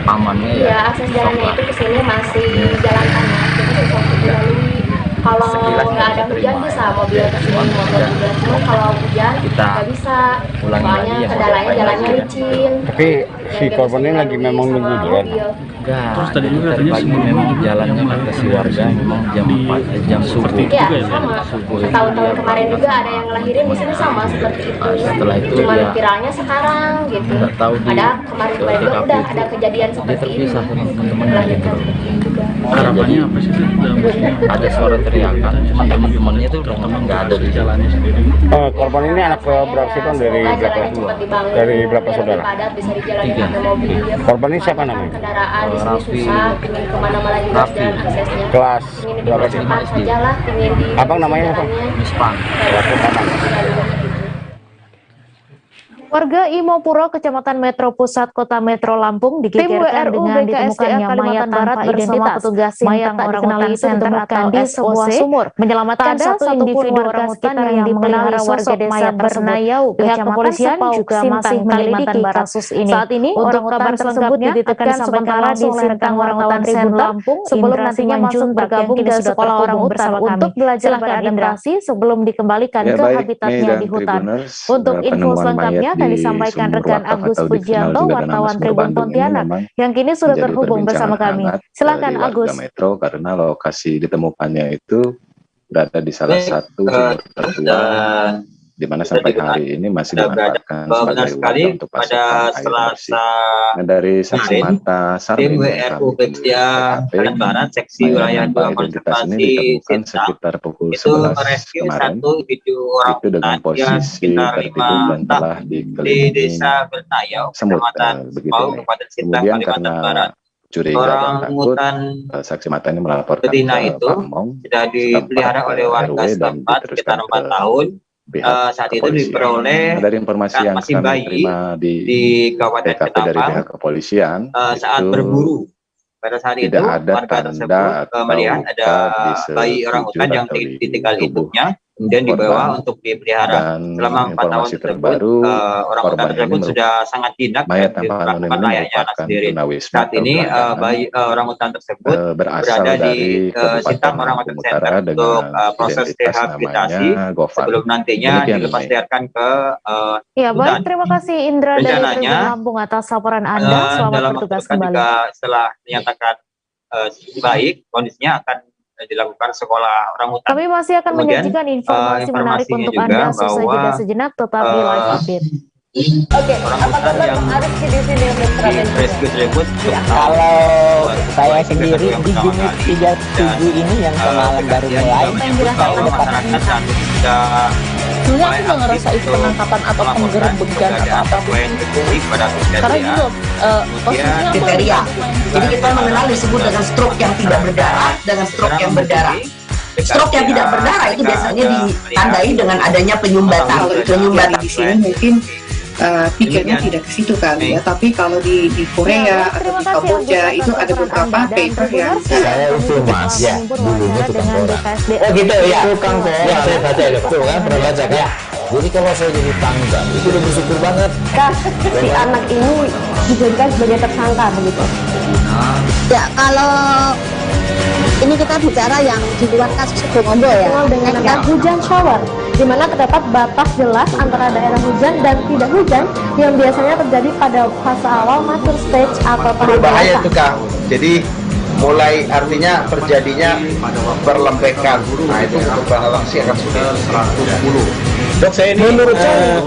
S19: pamannya
S8: ya akses jalannya itu ke sini masih jalan tanah, jadi sesuatu dilalui. Kalau nggak ada hujan bisa mobil ke sini, mobil cuma kalau hujan nggak bisa, soalnya kendalanya jalannya licin.
S14: Tapi si korbannya lagi memang nunggu jalan.
S16: Terus tadi juga katanya
S19: pagi memang jalannya kata si warga memang jam 4 jam subuh.
S8: Iya sama. Tahun-tahun kemarin juga ada yang ngelahirin di sini sama seperti itu.
S19: Setelah itu
S8: cuma
S19: ya
S8: viralnya sekarang gitu.
S19: Nggak tahu
S8: ada kemarin juga udah ada kejadian seperti ini.
S19: teman-temannya gitu.
S16: Harapannya apa sih tuh?
S19: Ada suara teriakan, cuman teman-temannya itu udah memang nggak ada di jalannya sendiri.
S14: Korban ini anak berapa sih kan dari berapa dari berapa saudara?
S8: Tiga.
S14: Korban ini siapa namanya?
S8: Kendaraan di sini susah, ingin kemana-mana juga jalan aksesnya.
S14: Kelas
S8: ingin
S14: berapa sih?
S8: saja lah, ingin di.
S14: Abang namanya apa?
S19: Mispan.
S2: Warga Imopuro, Kecamatan Metro Pusat, Kota Metro Lampung digegerkan dengan ditemukannya mayat tanpa identitas. Mayat tak dikenali itu ditemukan di sebuah sumur. Menyelamatkan satu individu orang hutan yang dimelihara warga desa Bernayau. Pihak kepolisian juga masih menyelidiki kasus ini. Saat ini untuk kabar selengkapnya akan sementara di Sintang Wartawan Tribun Lampung sebelum nantinya masuk bergabung ke sekolah orang hutan untuk belajar beradaptasi sebelum dikembalikan ke habitatnya di hutan. Untuk info selengkapnya akan disampaikan rekan Agus Pujianto, wartawan Tribun Pontianak, yang kini sudah terhubung bersama kami. Silakan Agus.
S24: Metro karena lokasi ditemukannya itu berada di salah satu sumur tertua, di mana sampai hari ini masih dimanfaatkan sebagai wadah untuk pasokan air bersih. Nah, dari saksi mata Sarmin
S25: Kalimantan Barat, seksi wilayah 2 konservasi
S24: sekitar pukul 11 kemarin itu dengan posisi tertidur dan telah dikelilingi
S25: desa Bernayau,
S24: semut begitu. Kemudian karena curiga dan takut, saksi mata ini melaporkan ke Pak Mong
S25: sudah dipelihara oleh warga setempat sekitar 4 tahun. Saat itu diperoleh
S24: dari informasi yang
S25: masih
S24: kami
S25: bayi
S24: terima di
S25: Kabupaten
S24: TKP dari pihak kepolisian,
S25: saat berburu. Pada saat itu warga tersebut melihat ada bayi orang hutan yang ditinggal induknya, kemudian dibawa untuk dipelihara. Selama 4 tahun tersebut, orang hutan tersebut sudah sangat jinak dan diperlakukan layaknya anak sendiri. Saat ini bayi orang hutan tersebut berada di Sintang Orang Hutan Center untuk proses rehabilitasi sebelum nantinya dilepasliarkan ke
S2: ya, baik, terima kasih Indra dari Tribun Lampung atas laporan Anda. Selamat bertugas kembali.
S25: Setelah dinyatakan baik, kondisinya akan dilakukan sekolah orang hutan.
S2: Kami masih akan menyajikan informasi menarik untuk Anda. Selesai jeda sejenak, tetap di live update.
S21: Oke, apakah Bang Arif di sini untuk
S25: rescue tersebut?
S9: Kalau saya sendiri di unit 37 ini yang semalam baru mulai, saya
S25: masyarakat saat ini sudah
S10: sebenarnya aku nggak ngerasa itu penangkapan atau penggerbegan atau apa. Karena gitu, posisinya
S11: kriteria. Jadi kita mengenal disebut dengan stroke yang tidak berdarah dengan stroke yang berdarah. Stroke yang tidak berdarah itu biasanya ditandai dengan adanya penyumbatan. Penyumbatan
S21: di sini mungkin pikirnya tidak ke situ kali ya, tapi kalau di Korea atau di Kamboja itu ada beberapa paper yang
S22: saya itu Mas ya, dulunya tukang koran. Oh gitu ya, tukang koran. Ya saya baca itu, tuh kan pernah baca kan. Jadi kalau saya jadi tanggal itu udah bersyukur banget.
S23: Si anak ini dijadikan sebagai tersangka begitu. Ya kalau ini kita bicara yang di luar kasus Bongombo ya, dengan hujan shower, di mana terdapat batas jelas antara daerah hujan dan tidak hujan yang biasanya terjadi pada fase awal mature stage atau tahap
S12: bahaya itu Kang. Jadi mulai artinya terjadinya perlembekan. Nah itu untuk bahan aksi akan sudah 110.
S6: Dok, saya ini menurut saya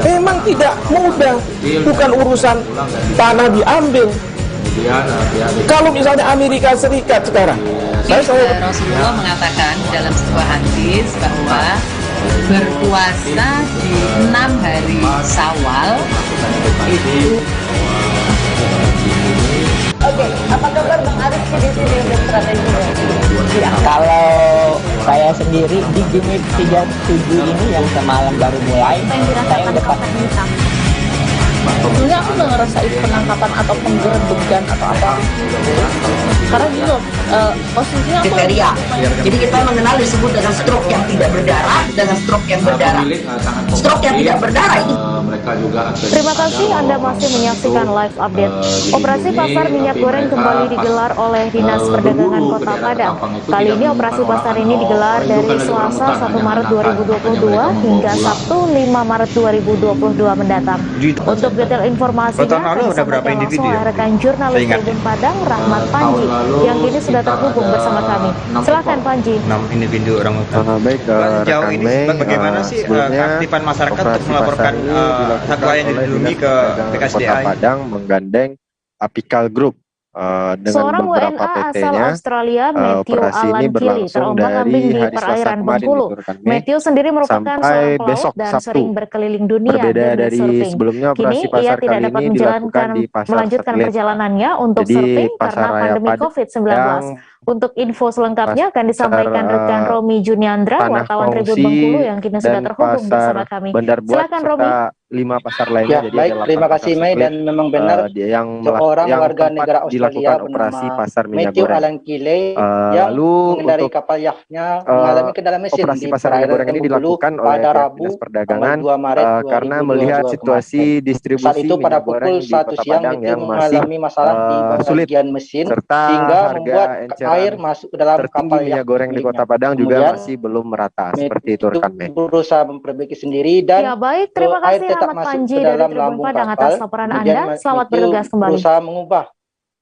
S6: Memang tidak mudah, bukan urusan tanah diambil. Kalau misalnya Amerika Serikat sekarang,
S13: Rasulullah mengatakan dalam sebuah hadis bahwa berpuasa di 6 hari Syawal itu.
S23: Oke, apa kabar Bang Arif di sini untuk strategi?
S9: Ya, kalau saya sendiri di game 37 ini yang semalam baru mulai, saya udah pasti.
S10: Sebetulnya aku nggak ngerasain penangkapan atau penggerbegan atau apa, karena gitu posisinya aku
S11: kriteria. Jadi kita mengenal disebut dengan stroke yang tidak berdarah dengan stroke yang berdarah. Stroke yang tidak berdarah itu.
S2: Terima kasih Anda masih menyaksikan live update. Operasi pasar minyak goreng kembali digelar oleh Dinas Perdagangan Kota Padang. Kali ini operasi pasar ini digelar dari Selasa 1 Maret 2022 hingga Sabtu 5 Maret 2022 mendatang. Untuk detail informasinya akan disampaikan langsung oleh rekan jurnalis Tribun Padang, Rahmat Panji, yang kini sudah terhubung bersama kami. Silakan Panji.
S15: 6 individu orang hutan. Baik, sejauh ini bagaimana sih keaktifan masyarakat untuk melaporkan satwa yang dilindungi ke BKSDA?
S17: Padang menggandeng Apical Group dengan
S2: seorang
S17: beberapa
S2: WNA asal
S17: PT-nya.
S2: Australia, Matthew
S17: Operasi ini
S2: Alan Kili,
S17: berlangsung
S2: terombang-ambing
S17: dari
S2: di
S17: hari
S2: perairan
S17: Selasa kemarin
S2: Bengkulu.
S17: gitu rekan.
S2: Matthew sendiri merupakan
S17: Sampai
S2: seorang pelaut
S17: besok
S2: dan
S17: Sabtu.
S2: sering berkeliling dunia
S17: Berbeda
S2: demi
S17: dari
S2: surfing.
S17: sebelumnya,
S2: Kini
S17: operasi
S2: ia
S17: pasar
S2: tidak
S17: kali
S2: dapat
S17: ini dilakukan di pasar
S2: melanjutkan
S17: satelit.
S2: perjalanannya untuk
S17: Jadi,
S2: surfing
S17: pasar
S2: karena
S17: raya
S2: pandemi
S17: Padang
S2: COVID-19.
S17: yang
S2: Untuk info selengkapnya akan disampaikan
S17: pasar,
S2: rekan Romi Juniandra,
S17: Tanah
S2: wartawan Tribun
S17: Kongsi
S2: Bengkulu yang kini sudah
S17: dan
S2: terhubung
S17: pasar
S2: bersama kami.
S17: Bandar Buat
S2: Silakan Romi.
S17: serta 5 pasar lainnya.
S23: Ya,
S17: Jadi
S23: baik,
S17: ada 8
S23: terima
S17: pasar
S23: kasih Mei,
S17: satelit,
S23: dan memang benar
S17: yang
S23: seorang warga
S17: tempat
S23: negara Australia
S17: dilakukan operasi
S23: bernama
S17: pasar minyak
S23: Matthew
S17: goreng.
S23: Alan Kili yang
S17: Lalu
S23: mengendarai
S17: untuk
S23: kapal yachtnya mengalami kendala mesin
S17: operasi
S23: di
S17: pasar minyak
S23: perairan
S17: goreng ini
S23: Bengkulu
S17: dilakukan oleh
S23: pada
S17: pihak
S23: Rabu
S17: Dinas
S23: tanggal
S17: Perdagangan
S23: 2 Maret
S17: karena
S23: 2022
S17: melihat
S23: kemarin.
S17: situasi
S23: Saat
S17: distribusi
S23: itu pada
S17: minyak goreng
S23: pukul
S17: di
S23: 1
S17: Kota
S23: siang
S17: Padang
S23: Matthew
S17: yang masih
S23: mengalami masalah di
S17: sulit,
S23: bagian mesin
S17: serta
S23: sehingga
S17: harga
S23: membuat
S17: eceran
S23: air masuk ke dalam
S17: tertinggi
S23: kapal
S17: minyak
S23: yacht
S17: goreng di Kota Padang juga
S23: Kemudian,
S17: masih belum merata. Seperti itu rekan Mei.
S23: berusaha memperbaiki sendiri dan
S2: Ya baik, terima
S23: air
S2: kasih
S23: tetap
S2: Ahmad
S23: masuk
S2: Panji
S23: ke
S2: dari
S23: dalam
S2: Tribun
S23: lambung
S2: Padang
S23: kapal.
S2: atas laporan
S23: Kemudian
S2: Anda. Selamat
S23: Matthew
S2: bertugas kembali.
S23: berusaha mengubah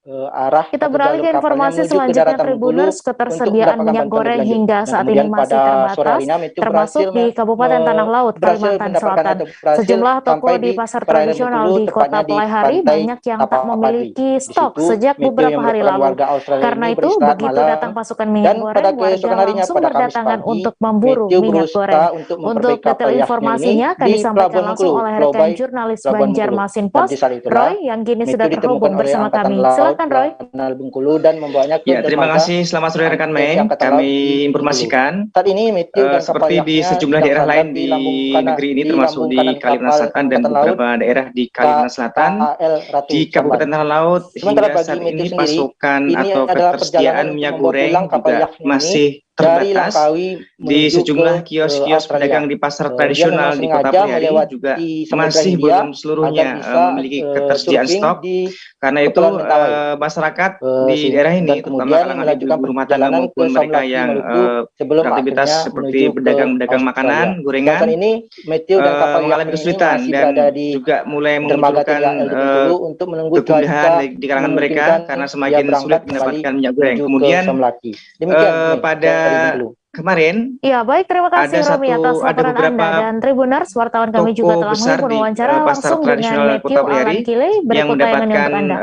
S23: arah
S2: Kita
S23: atau
S2: beralih
S23: jalur
S2: ke
S23: kapalnya
S2: informasi
S23: menuju ke
S2: selanjutnya
S23: daratan Bengkulu
S2: Tribuners.
S23: untuk
S2: Ketersediaan
S23: mendapatkan
S2: minyak
S23: bantuan
S2: goreng
S23: lebih lanjut.
S2: hingga
S23: Dan
S2: saat ini
S23: kemudian
S2: masih
S23: pada sore
S2: terbatas,
S23: harinya Matthew
S2: termasuk
S23: berhasil
S2: di Kabupaten Tanah Laut, Kalimantan Selatan. Sejumlah toko
S23: sampai
S2: di pasar
S23: perairan
S2: tradisional
S23: Bengkulu,
S2: di Kota
S23: tepatnya di
S2: Pelaihari
S23: pantai
S2: banyak yang tak
S23: Tapakpadi.
S2: memiliki
S23: Di
S2: stok
S23: situ,
S2: sejak
S23: Matthew
S2: beberapa
S23: yang
S2: hari
S23: merupakan
S2: lalu.
S23: warga Australia
S2: Karena
S23: ini
S2: itu,
S23: beristirahat
S2: begitu
S23: malam.
S2: datang pasukan minyak
S23: Dan
S2: goreng,
S23: pada
S2: warga
S23: keesokan harinya
S2: langsung
S23: pada Kamis
S2: berdatangan
S23: pagi,
S2: untuk memburu
S23: Matthew
S2: minyak
S23: berusaha
S2: goreng.
S23: untuk
S2: Untuk
S23: memperbaiki
S2: detail
S23: kapal yachtnya
S2: informasinya
S23: ini
S2: akan
S23: di
S2: disampaikan
S23: Pelabuhan
S2: langsung
S23: Bengkulu,
S2: oleh
S23: Pulau
S2: rekan
S23: Bayi,
S2: jurnalis
S23: Pelabuhan
S2: Banjar
S23: Bengkulu.
S2: Masin
S23: Dan
S2: Pos,
S23: di saat itulah
S2: Roy, yang kini
S23: Matthew
S2: sudah
S23: ditemukan
S2: terhubung
S23: oleh
S2: bersama
S23: Angkatan
S2: kami.
S23: Laut
S2: Silakan Roy.
S23: Kanal Bengkulu dan membawanya ke
S15: Ya, terima
S23: dermaga
S15: kasih. Selamat sore rekan Mei.
S23: Angkatan Laut
S15: Kami
S23: di Bengkulu.
S15: informasikan
S23: Saat ini Matthew dan kapal
S15: seperti di
S23: yachtnya
S15: sejumlah
S23: sedang
S15: daerah
S23: sandar
S15: lain
S23: di
S15: di
S23: lambung kanan
S15: negeri ini,
S23: di
S15: termasuk
S23: lambung
S15: di
S23: kanan
S15: Kalimantan
S23: kapal
S15: Selatan dan
S23: Angkatan Laut
S15: beberapa daerah di Kalimantan Selatan,
S23: KAL Ratu
S15: di Kabupaten
S23: Sambal.
S15: Tanah Laut.
S23: Sementara
S15: Hingga
S23: bagi
S15: saat
S23: Matthew
S15: ini
S23: sendiri,
S15: pasokan
S23: ini
S15: atau
S23: adalah perjalanan
S15: ketersediaan
S23: untuk
S15: minyak
S23: membawa
S15: goreng
S23: pulang kapal
S15: juga
S23: yachtnya ini
S15: masih
S23: dari
S15: terbatas.
S23: Langkawi
S15: Di
S23: menuju
S15: sejumlah
S23: ke
S15: kios-kios
S23: Australia.
S15: pedagang di pasar
S23: Dia
S15: tradisional
S23: memang
S15: di Kota
S23: sengaja
S15: Peliari
S23: melewati
S15: juga
S23: Samudra
S15: masih
S23: Hindia
S15: belum
S23: agar
S15: seluruhnya
S23: bisa
S15: memiliki ketersediaan
S23: surfing
S15: stok.
S23: di
S15: Karena itu
S23: Kepulauan Mentawai.
S15: masyarakat di daerah ini,
S23: Dan
S15: terutama
S23: kemudian
S15: kalangan
S23: melanjutkan
S15: ibu-ibu rumah tangga
S23: perjalanan
S15: maupun
S23: ke
S15: mereka
S23: Samlaki,
S15: yang
S23: Maluku sebelum
S15: beraktivitas
S23: akhirnya
S15: seperti
S23: menuju ke
S15: pedagang-pedagang makanan,
S23: Australia. Dan
S15: gorengan,
S23: saat ini Matthew dan kapal
S15: mengalami
S23: yachtnya ini
S15: kesulitan
S23: masih
S15: dan
S23: berada di
S15: juga mulai
S23: dermaga
S15: memunculkan
S23: TKL di Bengkulu untuk menunggu
S15: kegundahan
S23: cuaca
S15: di kalangan mereka
S23: memungkinkan
S15: karena
S23: dia
S15: semakin
S23: berangkat
S15: sulit
S23: kembali
S15: mendapatkan minyak goreng.
S23: menuju ke
S15: Kemudian
S23: Samlaki. Demikian Mei,
S15: pada
S23: dari Bengkulu.
S15: kemarin
S2: Ya baik, terima kasih
S15: ada
S2: Romi atas
S15: ada
S2: laporan
S15: beberapa
S2: Anda. Dan Tribuners, wartawan kami juga
S15: toko
S2: telah
S15: besar
S2: menghimpun
S15: di
S2: wawancara
S15: pasar
S2: langsung dengan
S15: tradisional
S2: Matthew
S15: Kota Peliari
S2: Alan Kili.
S15: yang
S2: Berikut tayangannya
S15: mendapatkan
S2: untuk Anda.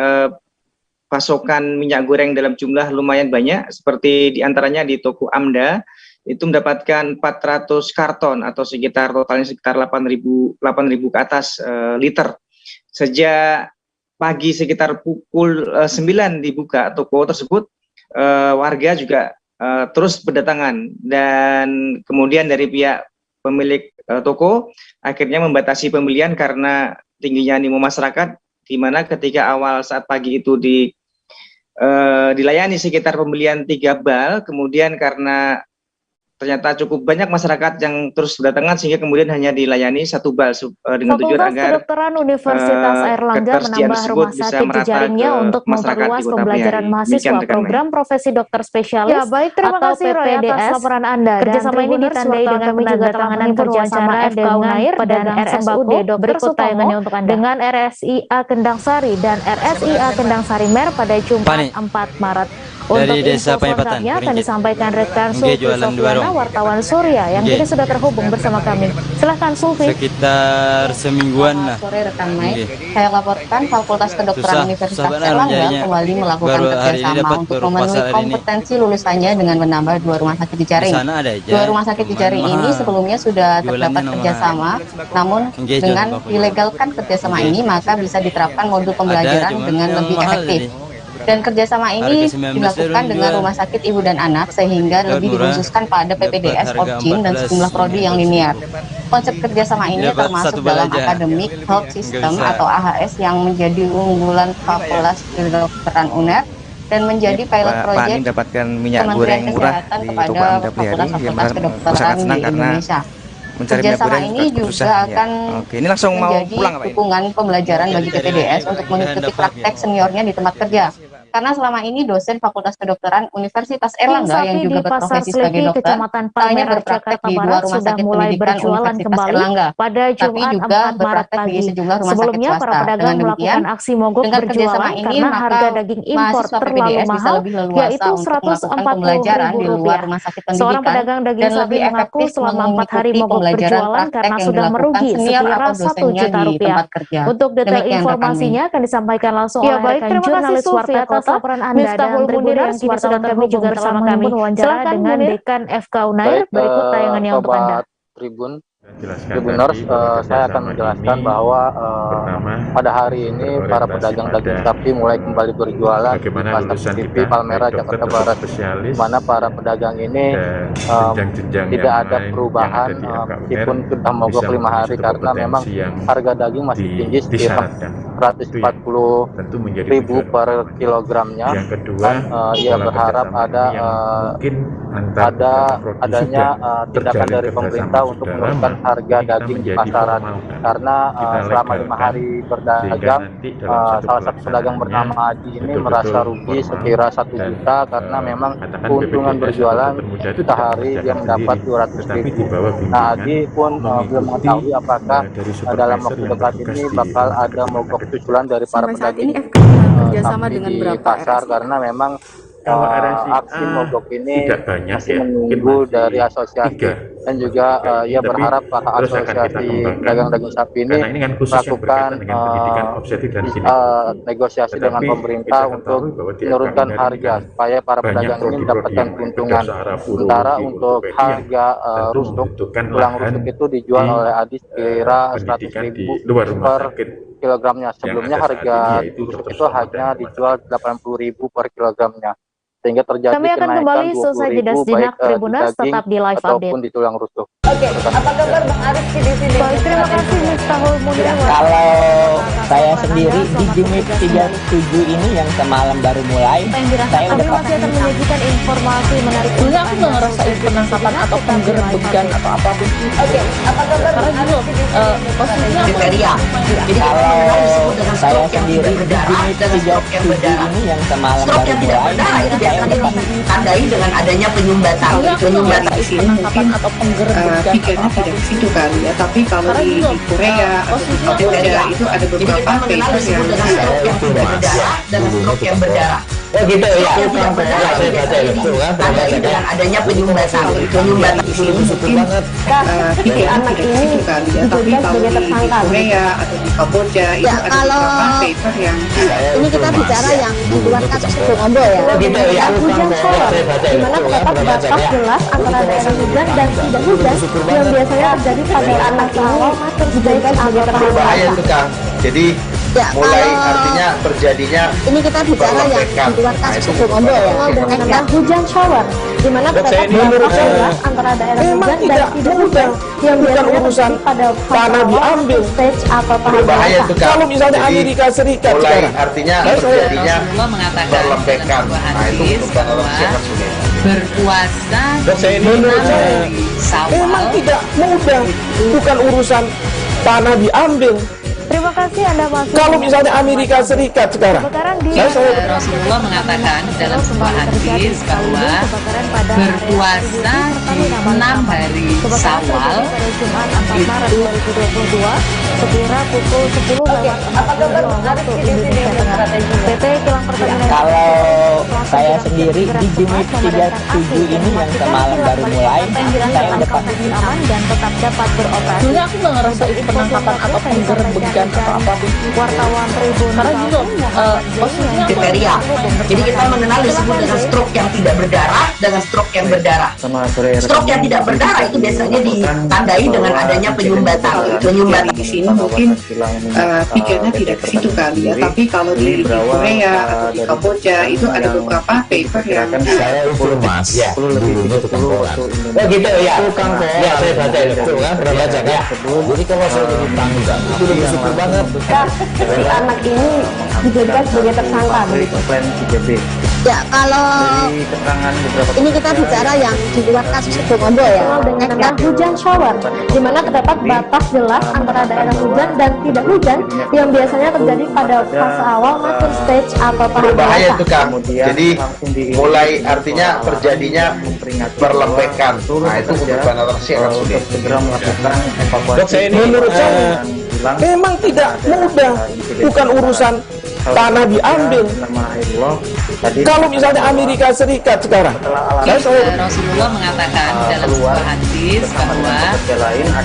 S15: pasokan minyak goreng dalam jumlah lumayan banyak, seperti diantaranya di toko Amda itu mendapatkan 400 karton atau sekitar totalnya sekitar 8.000 ke atas liter. Sejak pagi sekitar pukul 9 dibuka toko tersebut, warga juga terus berdatangan, dan kemudian dari pihak pemilik toko akhirnya membatasi pembelian karena tingginya animo masyarakat, di mana ketika awal saat pagi itu dilayani sekitar pembelian 3 bal, kemudian karena ternyata cukup banyak masyarakat yang terus berdatangan sehingga kemudian hanya dilayani 1 bal dengan tujuan
S2: Fakultas
S15: agar
S2: Kedokteran Universitas Airlangga
S15: ketersediaan
S2: menambah
S15: tersebut
S2: rumah
S15: bisa
S2: sakit
S15: merata
S2: jejaringnya
S15: ke
S2: untuk
S15: masyarakat
S2: memperluas
S15: di Kota
S2: pembelajaran
S15: Peliari.
S2: mahasiswa
S15: Demikian rekan Mei.
S2: program profesi dokter spesialis.
S23: Ya, baik, terima
S2: atau
S23: kasih, Roy, atas
S2: PPDS.
S23: laporan Anda.
S2: Kerjasama ini ditandai dengan
S23: kami juga telah
S2: penandatanganan
S23: menghimpun
S2: kerjasama
S23: wawancara
S2: FK Unair dan RSUD Dr.
S23: Berikut tayangannya
S2: Sutomo
S23: untuk Anda.
S2: dengan RSIA Kendang Sari dan RSIA Kendang Sari Mer pada Jumat 4 Maret. Untuk info selengkapnya akan disampaikan rekan Sulfi Sofyana, wartawan Surya yang kini sudah terhubung bersama kami. Silahkan Sulfi.
S1: Sekitar semingguan lah.
S4: Sore rekan Mike, saya laporkan Fakultas Kedokteran Universitas Erlangga kembali melakukan kerjasama untuk memenuhi kompetensi lulusannya dengan menambah 2 rumah sakit di Jaring. 2 rumah sakit di Jaring ini sebelumnya sudah terdapat kerjasama, namun dengan dilegalkan kerjasama ini maka bisa diterapkan modul pembelajaran dengan lebih efektif. Dan kerjasama ini dilakukan dengan Rumah Sakit Ibu dan Anak sehingga lebih dikhususkan pada PPDS, Opjin, dan sejumlah prodi yang linear. Konsep kerjasama ini termasuk dalam Academic Health System atau AHS yang menjadi unggulan Fakultas Kedokteran UNER dan menjadi pilot project Kementerian Kesehatan kepada Fakultas Kedokteran di Indonesia. Kerjasama ini juga akan menjadi dukungan pembelajaran bagi PPDS untuk mengikuti praktek seniornya di tempat kerja. Karena selama ini dosen Fakultas Kedokteran Universitas Erlangga yang juga berprofesi sebagai dokter hanya berpraktek di 2 rumah sakit pendidikan Universitas Erlangga, tapi juga berpraktek di sejumlah rumah sakit swasta. Dengan demikian, dengan kerjasama ini maka mahasiswa PPDS bisa lebih leluasa untuk melakukan pembelajaran di luar rumah sakit pendidikan dan lebih efektif mengikuti pembelajaran praktek yang dilakukan senior atau dosennya di tempat kerja.
S2: Untuk detail informasinya akan disampaikan langsung oleh rekan jurnalis Warta Kota laporan Anda dan Tribuners yang kini sudah terhubung bersama kami. Silakan dengan Dekan FK Unair, berikut tayangannya untuk Anda.
S25: Tribuners, saya akan menjelaskan bahwa pada hari ini para pedagang daging sapi mulai kembali berjualan di Pasar TV Palmerah, Jakarta Barat, di mana para pedagang ini tidak ada perubahan meskipun sudah mogok 5 hari karena memang harga daging masih tinggi sekitar 140.000 per kilogramnya, dan ia berharap adanya tindakan dari pemerintah untuk menurunkan harga daging di pasaran karena selama 5 hari berdagang salah satu pedagang bernama Aji ini merasa rugi sekira 1 juta karena memang keuntungan berjualan sehari dia mendapat 200.000. Nah, Aji pun belum mengetahui apakah dalam waktu dekat ini bakal ada mogok susulan dari para pedagang sapi di pasar karena memang aksi mogok ini masih menunggu dari asosiasi, dan juga ia berharap para asosiasi pedagang daging sapi ini melakukan negosiasi dengan pemerintah untuk menurunkan harga supaya para pedagang ini mendapatkan keuntungan. Sementara untuk harga rusuk, tulang rusuk itu dijual oleh Adi sekira 100.000 per kilogramnya. Sebelumnya harga rusuk itu hanya dijual 80.000 per kilogramnya, sehingga terjadi
S2: kami akan kembali selesai jeda sejenak. Tribuners tetap di live update
S25: di tulang rusuk.
S5: Oke, apa kabar Bang Arif di sini?
S2: Baik, terima kasih Miftahul Munir.
S9: Kalau saya sendiri di Jumit 37 ini yang semalam baru mulai, saya
S2: kami masih akan menyajikan informasi menarik.
S10: Dulu aku nggak ngerasain penangkapan atau penggerbekan atau apapun.
S5: Oke, apa kabar Bang Arif di sini?
S10: Posisinya
S5: jadi
S9: kalau saya sendiri di Jumit 37 ini yang semalam baru mulai,
S11: itu biasanya ditandai dengan adanya penyumbatan di sini mungkin
S10: atau penggerbekan
S21: pikirnya tidak ke situ kali ya, tapi kalau di Korea atau di Kamboja itu ada beberapa paper yang
S11: dan stroke yang berdarah.
S22: Oh gitu ya.
S11: Tandai dengan adanya penyumbatan di sini mungkin
S21: pikirnya tidak ke situ kali ya, tapi kalau di Korea atau di Kamboja itu ada beberapa paper yang
S23: ini kita bicara yang di luar kasus Ombo ya. Hujan shower, di mana terdapat batas jelas antara daerah hujan dan tidak hujan yang biasanya terjadi pada anak ini terjadikan agak
S12: berbahaya itu Kang. Jadi mulai artinya terjadinya
S23: ini kita bicara yang di luar kasus Ombo ya. Tentang hujan shower, di mana terdapat batas jelas antara daerah hujan dan tidak hujan yang biasanya terjadi pada
S6: tanah diambil
S23: stage atau tahap
S12: berbahaya itu Kang.
S6: Kalau misalnya Amerika Serikat
S12: mulai artinya terjadinya
S25: perlembekan.
S12: Nah itu untuk toleransi akan sulit.
S13: Berpuasa
S6: menurut saya memang tidak mudah, bukan urusan tanah diambil.
S2: Terima kasih Anda masih.
S6: Kalau misalnya Amerika Serikat sekarang,
S13: Rasulullah mengatakan dalam sebuah hadis bahwa berpuasa di 6 hari Syawal itu
S2: sekira pukul 10
S5: apa kabar Arif di sini?
S2: PT Kilang Pertamina
S9: kalau Saya sendiri di Jumit 37 ini yang semalam baru mulai, saya udah pasti
S2: aman dan tetap dapat beroperasi.
S10: Sebenarnya aku nggak ngerasa itu penangkapan atau penggerbegan atau apa.
S2: Wartawan Tribun
S10: karena gitu posisinya
S11: diphtheria. Jadi kita mengenal disebut dengan stroke yang tidak berdarah dengan stroke yang berdarah. Stroke yang tidak berdarah itu biasanya ditandai dengan adanya penyumbatan.
S21: Penyumbatan di sini mungkin pikirnya tidak ke situ kali ya, tapi kalau di Korea atau di Kamboja itu ada beberapa paper yang
S22: saya ukur mas ya dulunya tukang koran. Oh gitu ya, tukang koran ya, saya baca itu kan, pernah baca ya. Jadi kalau saya jadi tanggal itu udah bersyukur banget.
S23: Si anak ini dijadikan sebagai tersangka begitu.
S4: Ya kalau ini kita bicara yang di luar kasus Sidoarjo ya,
S2: dengan hujan shower, di mana terdapat batas jelas antara daerah hujan dan tidak hujan yang biasanya terjadi pada fase awal matur stage atau tahap
S12: berbahaya itu Kang. Jadi mulai artinya terjadinya perlembekan. Nah itu untuk penetrasi akan sulit.
S6: Dok, menurut saya memang tidak mudah, bukan urusan tanah diambil. Kalau misalnya Amerika Serikat sekarang,
S13: Rasulullah mengatakan dalam sebuah hadis bahwa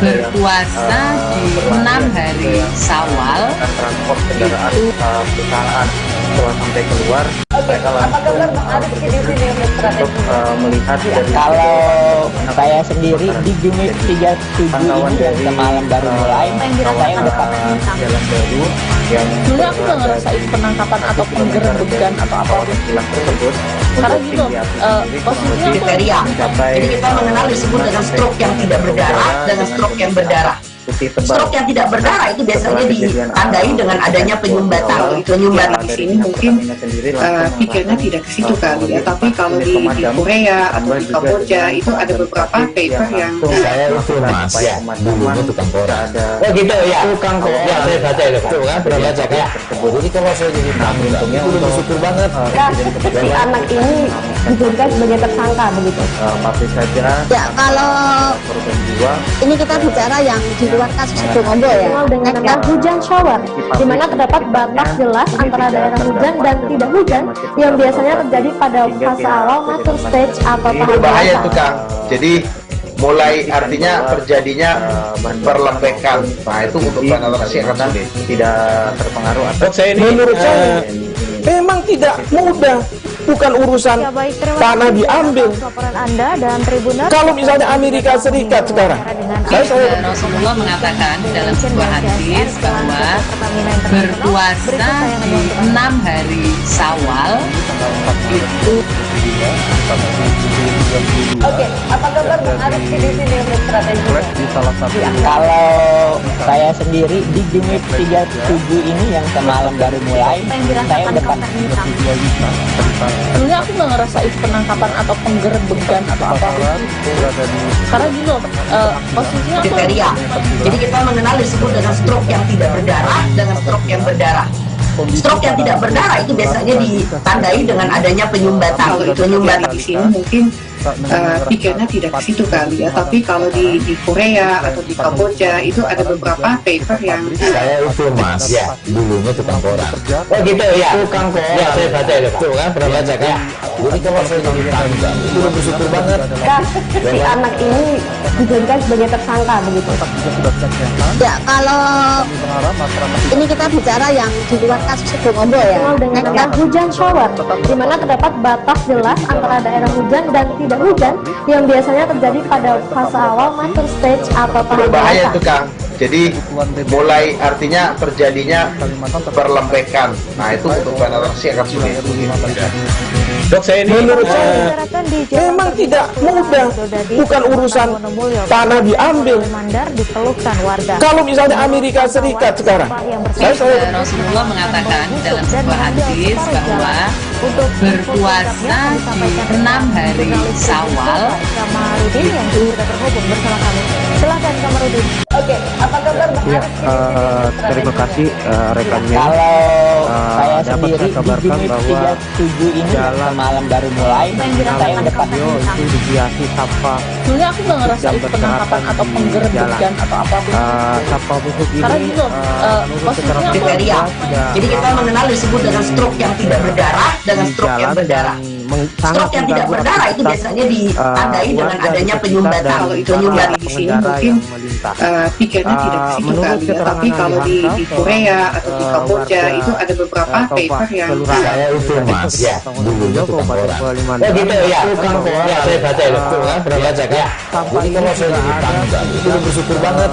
S13: berpuasa di 6 hari Syawal itu
S15: setelah sampai keluar mereka langsung untuk melihat dari
S9: kalau saya sendiri di Jumit 37 ini yang semalam baru mulai, saya udah pasti
S15: jalan baru yang
S10: sebenarnya aku nggak ngerasa itu penangkapan atau penggerbegan atau apa
S15: hilang tersebut
S10: karena gitu posisinya
S11: diphtheria. Jadi kita mengenal disebut dengan stroke yang tidak berdarah dengan stroke yang berdarah. Stroke yang tidak berdarah itu biasanya ditandai dengan adanya penyumbatan. Penyumbatan
S21: di sini mungkin pikirnya tidak ke situ kali ya, tapi kalau di Korea atau di Kamboja itu ada beberapa paper yang
S22: saya itu mas ya dulunya tukang koran. Oh gitu ya, tukang koran ya, saya baca itu kan, pernah baca ya. Jadi kalau saya jadi tamu itu udah bersyukur banget.
S23: Si anak ini dijadikan sebagai tersangka begitu.
S15: Pasti saja
S4: ya kalau ini kita bicara yang di luar kasus Sidoarjo ya,
S2: dengan hujan shower, di mana terdapat batas jelas antara daerah hujan dan tidak hujan yang biasanya terjadi pada fase awal matur stage atau tahap
S12: berbahaya itu Kang. Jadi mulai artinya terjadinya perlembekan. Nah itu untuk penetrasi akan sulit.
S15: Tidak terpengaruh atau
S6: menurut saya memang tidak mudah, bukan urusan tanah diambil. Kalau misalnya Amerika Serikat sekarang,
S13: Rasulullah mengatakan dalam sebuah hadis bahwa berpuasa di 6 hari Syawal itu
S5: Oke, apa kabar Bang Arif di sini untuk strategi?
S9: kalau saya sendiri di Jumit 37 ini yang semalam baru mulai, saya udah pasti
S10: sebenarnya aku nggak ngerasa itu penangkapan atau penggerbegan atau apa karena gitu posisinya
S11: diphtheria. Jadi kita mengenal disebut dengan stroke yang tidak berdarah dengan stroke yang berdarah. Stroke yang tidak berdarah itu biasanya ditandai dengan adanya penyumbatan. Penyumbatan
S21: di sini mungkin pikirnya tidak ke situ kali ya, tapi kalau di Korea atau di Kamboja itu ada beberapa paper yang
S22: saya itu mas ya dulunya tukang koran. Oh gitu ya, tukang koran ya, saya baca itu kan, pernah baca ya. Jadi kalau saya jadi tanggal itu udah bersyukur banget.
S23: Si anak ini dijadikan sebagai tersangka begitu.
S4: ya kalau ini kita bicara yang di luar kasus Sidoarjo ya,
S2: dengan hujan shower, di mana terdapat batas jelas antara daerah hujan dan tidak hujan yang biasanya terjadi pada fase awal matur stage atau tahap
S12: berbahaya itu Kang. Jadi mulai artinya terjadinya perlembekan. Nah itu untuk penetrasi akan sulit.
S6: Dok, menurut saya memang tidak mudah, bukan urusan tanah diambil. Kalau misalnya Amerika Serikat sekarang,
S13: Rasulullah mengatakan dalam sebuah hadis bahwa berpuasa di 6 hari Syawal itu
S2: silakan Kamarudin.
S5: Oke, apa kabar Bang
S14: Ya,
S5: Arif?
S14: terima kasih rekannya.
S9: kalau saya
S14: Dapat
S9: sendiri
S14: saya
S9: di
S14: kabarkan
S9: Jumit
S14: bahwa
S9: 37 ini yang semalam baru mulai, saya udah pasti
S14: itu dihiasi sampah
S10: Sebenarnya aku nggak ngerasa itu penangkapan atau penggerbekan atau apapun. Karena gitu, posisinya
S11: kriteria. Jadi kita mengenal disebut dengan stroke yang tidak berdarah dengan stroke yang berdarah. Stroke yang tidak berdarah itu biasanya ditandai dengan adanya penyumbatan.
S21: Penyumbatan di sini mungkin pikirnya tidak ke situ kali ya, tapi kalau di Korea atau di Kamboja itu ada beberapa paper yang
S22: saya itu mas ya dulunya tukang koran. Oh gitu ya, tukang koran. Ya saya baca ya, pernah baca ya. Jadi kalau saya jadi tanggal itu udah bersyukur banget.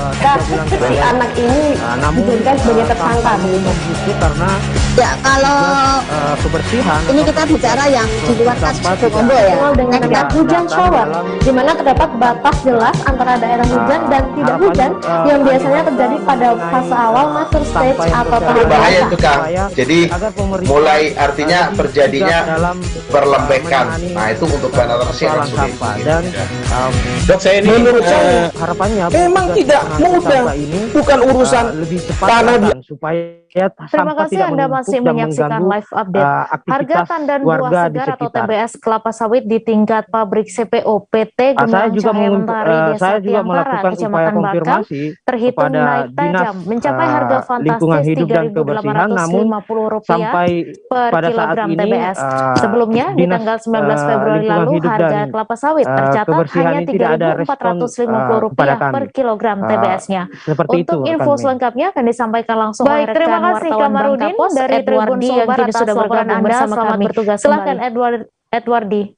S23: Si anak ini dijadikan sebagai tersangka begitu.
S9: Karena
S23: ya kalau
S9: kebersihan
S23: ini kita bicara yang di luar kasus Kombo ya, dengan hujan shower, di mana terdapat batas jelas antara daerah hujan dan tidak hujan yang biasanya terjadi pada fase awal master stage atau tahap
S12: bahaya itu Kang. Jadi mulai artinya terjadinya perlembekan. Nah itu untuk penetrasi akan sulit.
S9: Dan
S6: Dok saya ini menurut saya
S9: harapannya
S6: memang tidak mudah, bukan urusan
S9: lebih cepat
S6: tanah di
S9: supaya
S2: Terima kasih Anda masih menyaksikan live update. Harga tandan buah segar atau TBS kelapa sawit di tingkat pabrik CPO PT Gemilang Cahaya Mentari Desa Tiangkara, Kecamatan Bakam, terhitung naik tajam mencapai harga fantastis Rp3.850 per kilogram TBS. Sebelumnya di tanggal 19 Februari lalu harga kelapa sawit tercatat hanya Rp3.450 per kilogram TBS-nya. Untuk info selengkapnya akan disampaikan langsung oleh rekan kasih Kamarudin dari Tribun Sobar atas sudah bergabung bersama kami. Silakan Edwardi.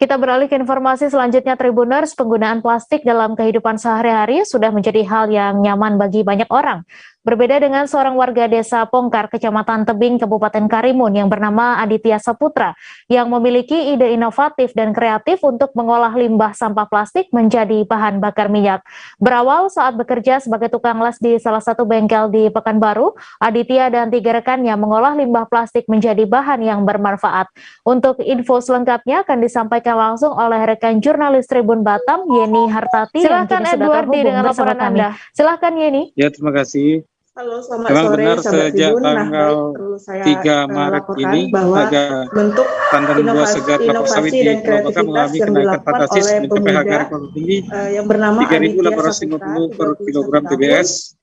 S2: Kita beralih ke informasi selanjutnya, Tribuners. Penggunaan plastik dalam kehidupan sehari-hari sudah menjadi hal yang nyaman bagi banyak orang. Berbeda dengan seorang warga desa Pongkar, Kecamatan Tebing, Kabupaten Karimun yang bernama Aditya Saputra yang memiliki ide inovatif dan kreatif untuk mengolah limbah sampah plastik menjadi bahan bakar minyak. Berawal saat bekerja sebagai tukang las di salah satu bengkel di Pekanbaru, Aditya dan 3 rekannya mengolah limbah plastik menjadi bahan yang bermanfaat. Untuk info selengkapnya akan disampaikan langsung oleh rekan jurnalis Tribun Batam, Yeni Hartati. Silakan Edwardi dengan laporan Anda. Silakan Yeni.
S3: Ya, terima kasih.
S21: Halo, selamat sore
S3: benar
S21: sahabat
S3: sejak
S21: Tribun.
S3: tanggal 3 Maret ini harga tandan buah segar kelapa sawit di Pulau Baka mengalami kenaikan fantastis mencapai harga rekor tinggi
S21: yang bernama
S3: Rp3.850 per kilogram TBS.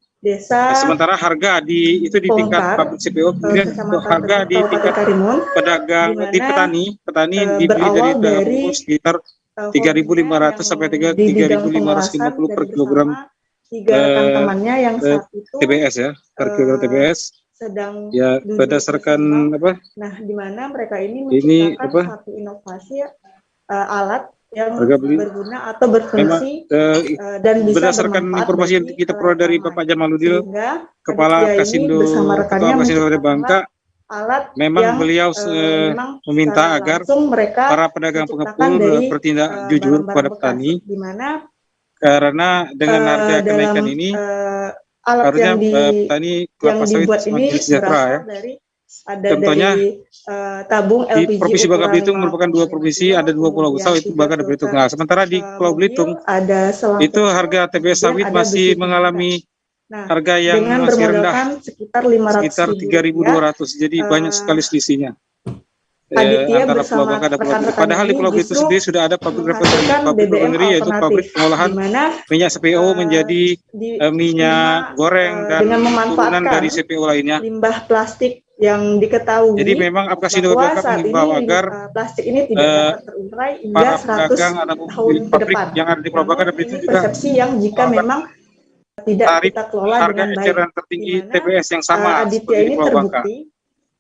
S3: Sementara harga di tingkat pabrik CPO, kemudian harga di tingkat pedagang di petani dibeli dari sekitar Rp3.500 sampai Rp3.550 per kilogram.
S21: 3 rekan temannya yang saat itu
S3: TBS ya, per kilogram TBS
S21: sedang
S3: ya berdasarkan apa?
S21: Nah, di mana mereka ini menciptakan satu inovasi alat yang berguna atau berfungsi dan bisa
S3: berdasarkan informasi yang kita peroleh dari Bapak Jamaludin, Kepala Kasindo Kabupaten Bangka, memang beliau meminta agar para pedagang pengepul bertindak jujur kepada petani. Karena dengan harga kenaikan ini harusnya petani kelapa sawit semakin sejahtera ya. Contohnya
S21: tabung LPG
S3: di Provinsi Bangka Belitung merupakan 2 provinsi, ada 2 pulau sawit itu Bangka dan Belitung. Nah, sementara di Pulau Belitung itu harga TBS sawit masih mengalami harga yang masih rendah, sekitar 3.200. Jadi banyak sekali selisihnya. Antara Pulau Bangka dan Pulau Belitung. Padahal di Pulau Belitung sendiri sudah ada pabrik refinery, yaitu pabrik pengolahan minyak CPO menjadi minyak goreng dan turunan dari CPO lainnya.
S21: Limbah plastik yang diketahui.
S3: Jadi memang Apkasindo Bangka mengimbau agar
S21: plastik ini tidak dapat terurai hingga 100 tahun ke depan.
S3: Yang ada di Pulau Bangka dan Belitung juga
S21: persepsi yang jika memang tidak kita kelola dengan baik.
S3: Harga tertinggi TBS yang sama
S21: Aditya ini terbukti.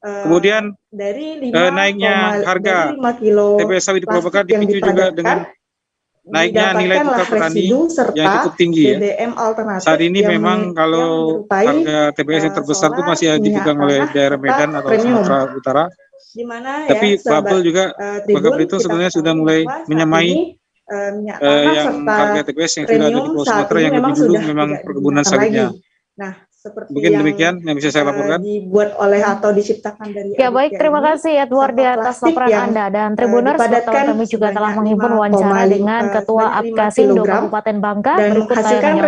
S3: Kemudian naiknya harga TBS sawit di Pulau Bangka dipicu juga dengan naiknya nilai tukar petani yang cukup tinggi ya. Saat ini memang kalau harga TBS yang terbesar itu masih dipegang oleh daerah Medan atau Sumatera Utara. Tapi Babel juga Bangka Belitung sebenarnya sudah mulai menyamai yang harga TBS yang sudah ada di Pulau Sumatera yang lebih dulu memang perkebunan sawitnya.
S21: Nah, seperti
S3: mungkin demikian yang bisa saya laporkan.
S21: Dibuat oleh atau diciptakan dari
S2: ya baik, terima kasih Edward di atas laporan Anda. Dan Tribuners, kami juga telah menghimpun wawancara dengan Ketua Apkasindo Kabupaten Bangka.
S21: Dan menghasilkan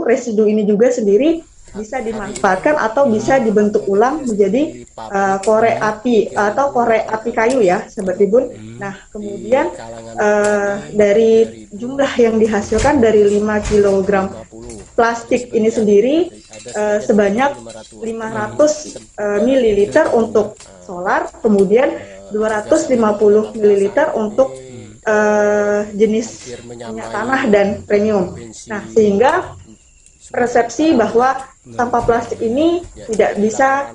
S21: residu ini juga sendiri bisa dimanfaatkan atau bisa dibentuk ulang menjadi korek api atau korek api kayu ya, Sobat Tribun. Nah, kemudian dari jumlah yang dihasilkan dari 5 kg plastik ini sendiri sebanyak 500 ml untuk solar, kemudian 250 ml untuk jenis minyak tanah dan premium. Nah, sehingga persepsi bahwa sampah plastik ini tidak bisa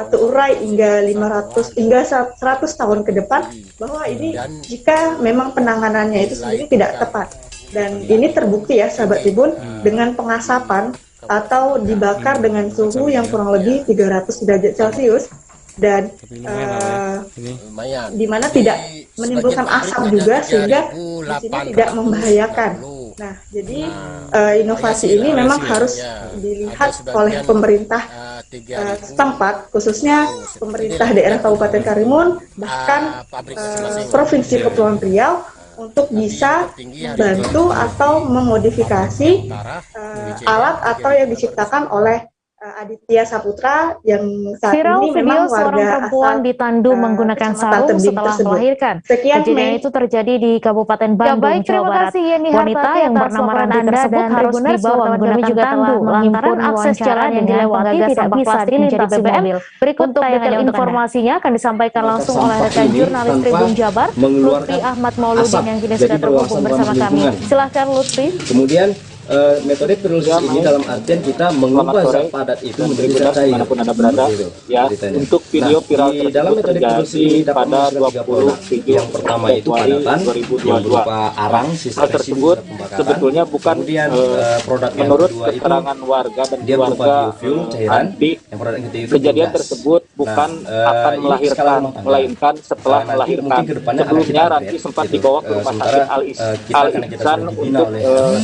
S21: terurai hingga 100 tahun ke depan, bahwa ini jika memang penanganannya itu sendiri tidak tepat. Dan ini terbukti ya, Sahabat Tribun, dengan pengasapan atau dibakar dengan suhu yang kurang lebih 300 derajat Celcius, dan di mana tidak menimbulkan asap juga, sehingga di sini tidak membahayakan. Nah, jadi inovasi ini memang harus dilihat oleh pemerintah setempat, khususnya pemerintah daerah Kabupaten Karimun, bahkan Provinsi Kepulauan Riau, untuk bisa membantu atau memodifikasi alat atau yang diciptakan oleh Aditya Saputra yang saat
S2: viral
S21: ini
S2: video
S21: memang
S2: seorang perempuan ditandu menggunakan sarung setelah melahirkan. Kejadian itu terjadi di Kabupaten Bandung, Jawa Barat. Wanita yang bernama Randi tersebut harus dibawa menggunakan tandu lantaran akses jalan yang dilewati tidak bisa dilintasi mobil. Berikut tayangan informasinya akan disampaikan langsung oleh rekan jurnalis Tribun Jabar, Lutfi Ahmad Mauludin, yang kini sudah terhubung bersama kami. Silahkan Lutfi.
S7: Kemudian metode pirulisi ini dalam artian kita mengubah zat padat itu menjadi zat cair.
S8: Dimanapun Anda berada, ya, untuk video viral
S7: di dalam metode pirulisi ini dapat
S8: pada
S7: 20 yang pertama itu padatan yang berupa arang, sisa
S8: tersebut sebetulnya bukan
S7: produk yang
S8: menurut
S7: kedua
S8: keterangan warga dan
S7: dia berupa
S8: keluarga
S7: biofuel cairan. Yang produk yang ketiga itu
S8: kejadian tersebut bukan akan melahirkan, melainkan setelah melahirkan. Sebelumnya Ranti sempat dibawa ke rumah sakit Al-Ihsan untuk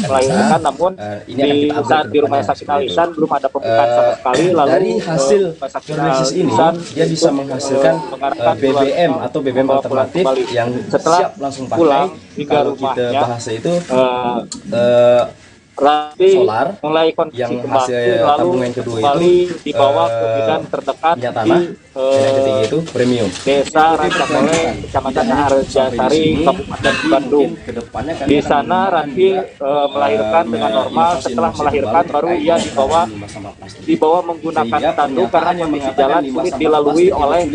S8: melahirkan, namun di saat di rumah sakit Al-Ihsan belum ada pembukaan sama sekali. Lalu
S7: dari hasil pirulisi ini dia bisa menghasilkan BBM atau BBM alternatif yang siap langsung pakai. Kalau kita bahasa itu
S8: Ranti
S7: solar
S8: mulai konsumsi
S7: yang
S8: kembali,
S7: hasil
S8: lalu
S7: tabungan kedua
S8: kembali
S7: itu
S8: dibawa ke bidan terdekat
S7: minyak tanah, dan yang ketiga itu premium.
S8: Desa Rancamole, Kecamatan Arjasari, Kabupaten Bandung. Di sana Ranti melahirkan dengan normal. Setelah melahirkan baru ia dibawa menggunakan tandu karena kondisi jalan sulit dilalui oleh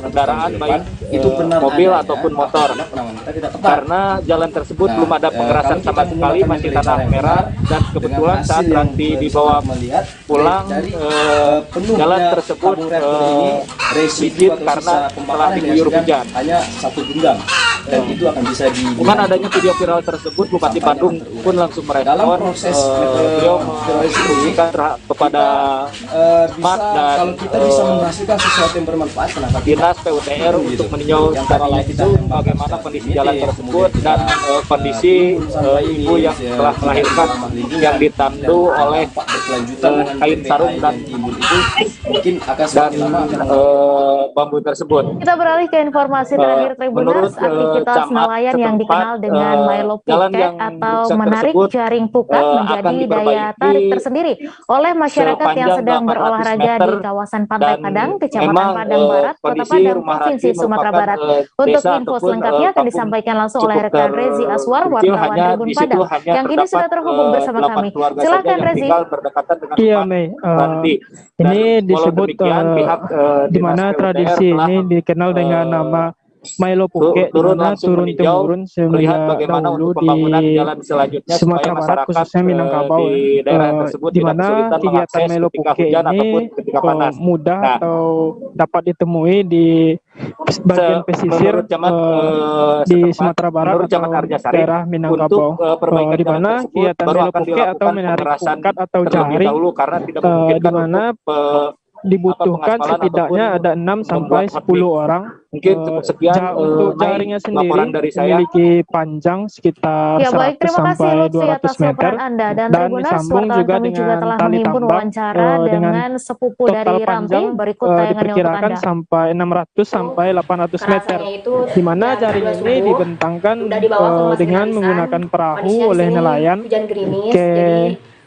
S8: kendaraan baik mobil ataupun motor. Karena jalan tersebut belum ada pengerasan sama sekali, masih tanah merah, dan kebetulan saat Ranti dibawa pulang jalan tersebut sedikit karena telah diguyur hujan.
S7: Hanya satu genggam dan itu akan bisa
S8: Dengan adanya video viral tersebut, Bupati Bandung pun langsung merespon.
S7: Dalam proses
S8: beliau menginstruksikan kepada Mat dan
S7: kalau kita bisa menghasilkan sesuatu yang bermanfaat, kenapa
S8: Dinas PUTR untuk meninjau secara langsung bagaimana kondisi jalan tersebut dan kondisi ibu yang telah melahirkan yang ditandu oleh kain sarung dan
S7: mungkin akan
S8: bambu tersebut.
S2: Kita beralih ke informasi terakhir Tribuners. Aktivitas nelayan yang dikenal dengan Milo Puket atau menarik jaring pukat menjadi daya tarik tersendiri oleh masyarakat yang sedang berolahraga di kawasan Pantai Padang, Kecamatan Padang Barat, Kota Padang, Provinsi Sumatera Barat. Untuk info selengkapnya akan disampaikan langsung oleh rekan Rezi Aswar, wartawan Tribun Padang, yang kini sudah terhubung bersama kami. Silakan Rezi.
S16: Iya, Mei. Ini disebut di mana tradisi ini dikenal dengan nama Milo Puket, di mana turun-temurun semenjak dahulu di Sumatera Barat, khususnya Minangkabau, di mana kegiatan Milo Puket ini mudah atau dapat ditemui di bagian pesisir di Sumatera Barat atau daerah Minangkabau, di mana kegiatan Milo Puket atau menarik pukat atau jaring, di mana dibutuhkan setidaknya ada 6 sampai 10 orang.
S8: Mungkin cukup sekian
S16: untuk jaringnya sendiri memiliki panjang sekitar 100 sampai 200 meter dan disambung juga dengan tali tambang dengan total panjang diperkirakan sampai 600 sampai 800 meter, di mana jaring ini dibentangkan dengan menggunakan perahu oleh nelayan ke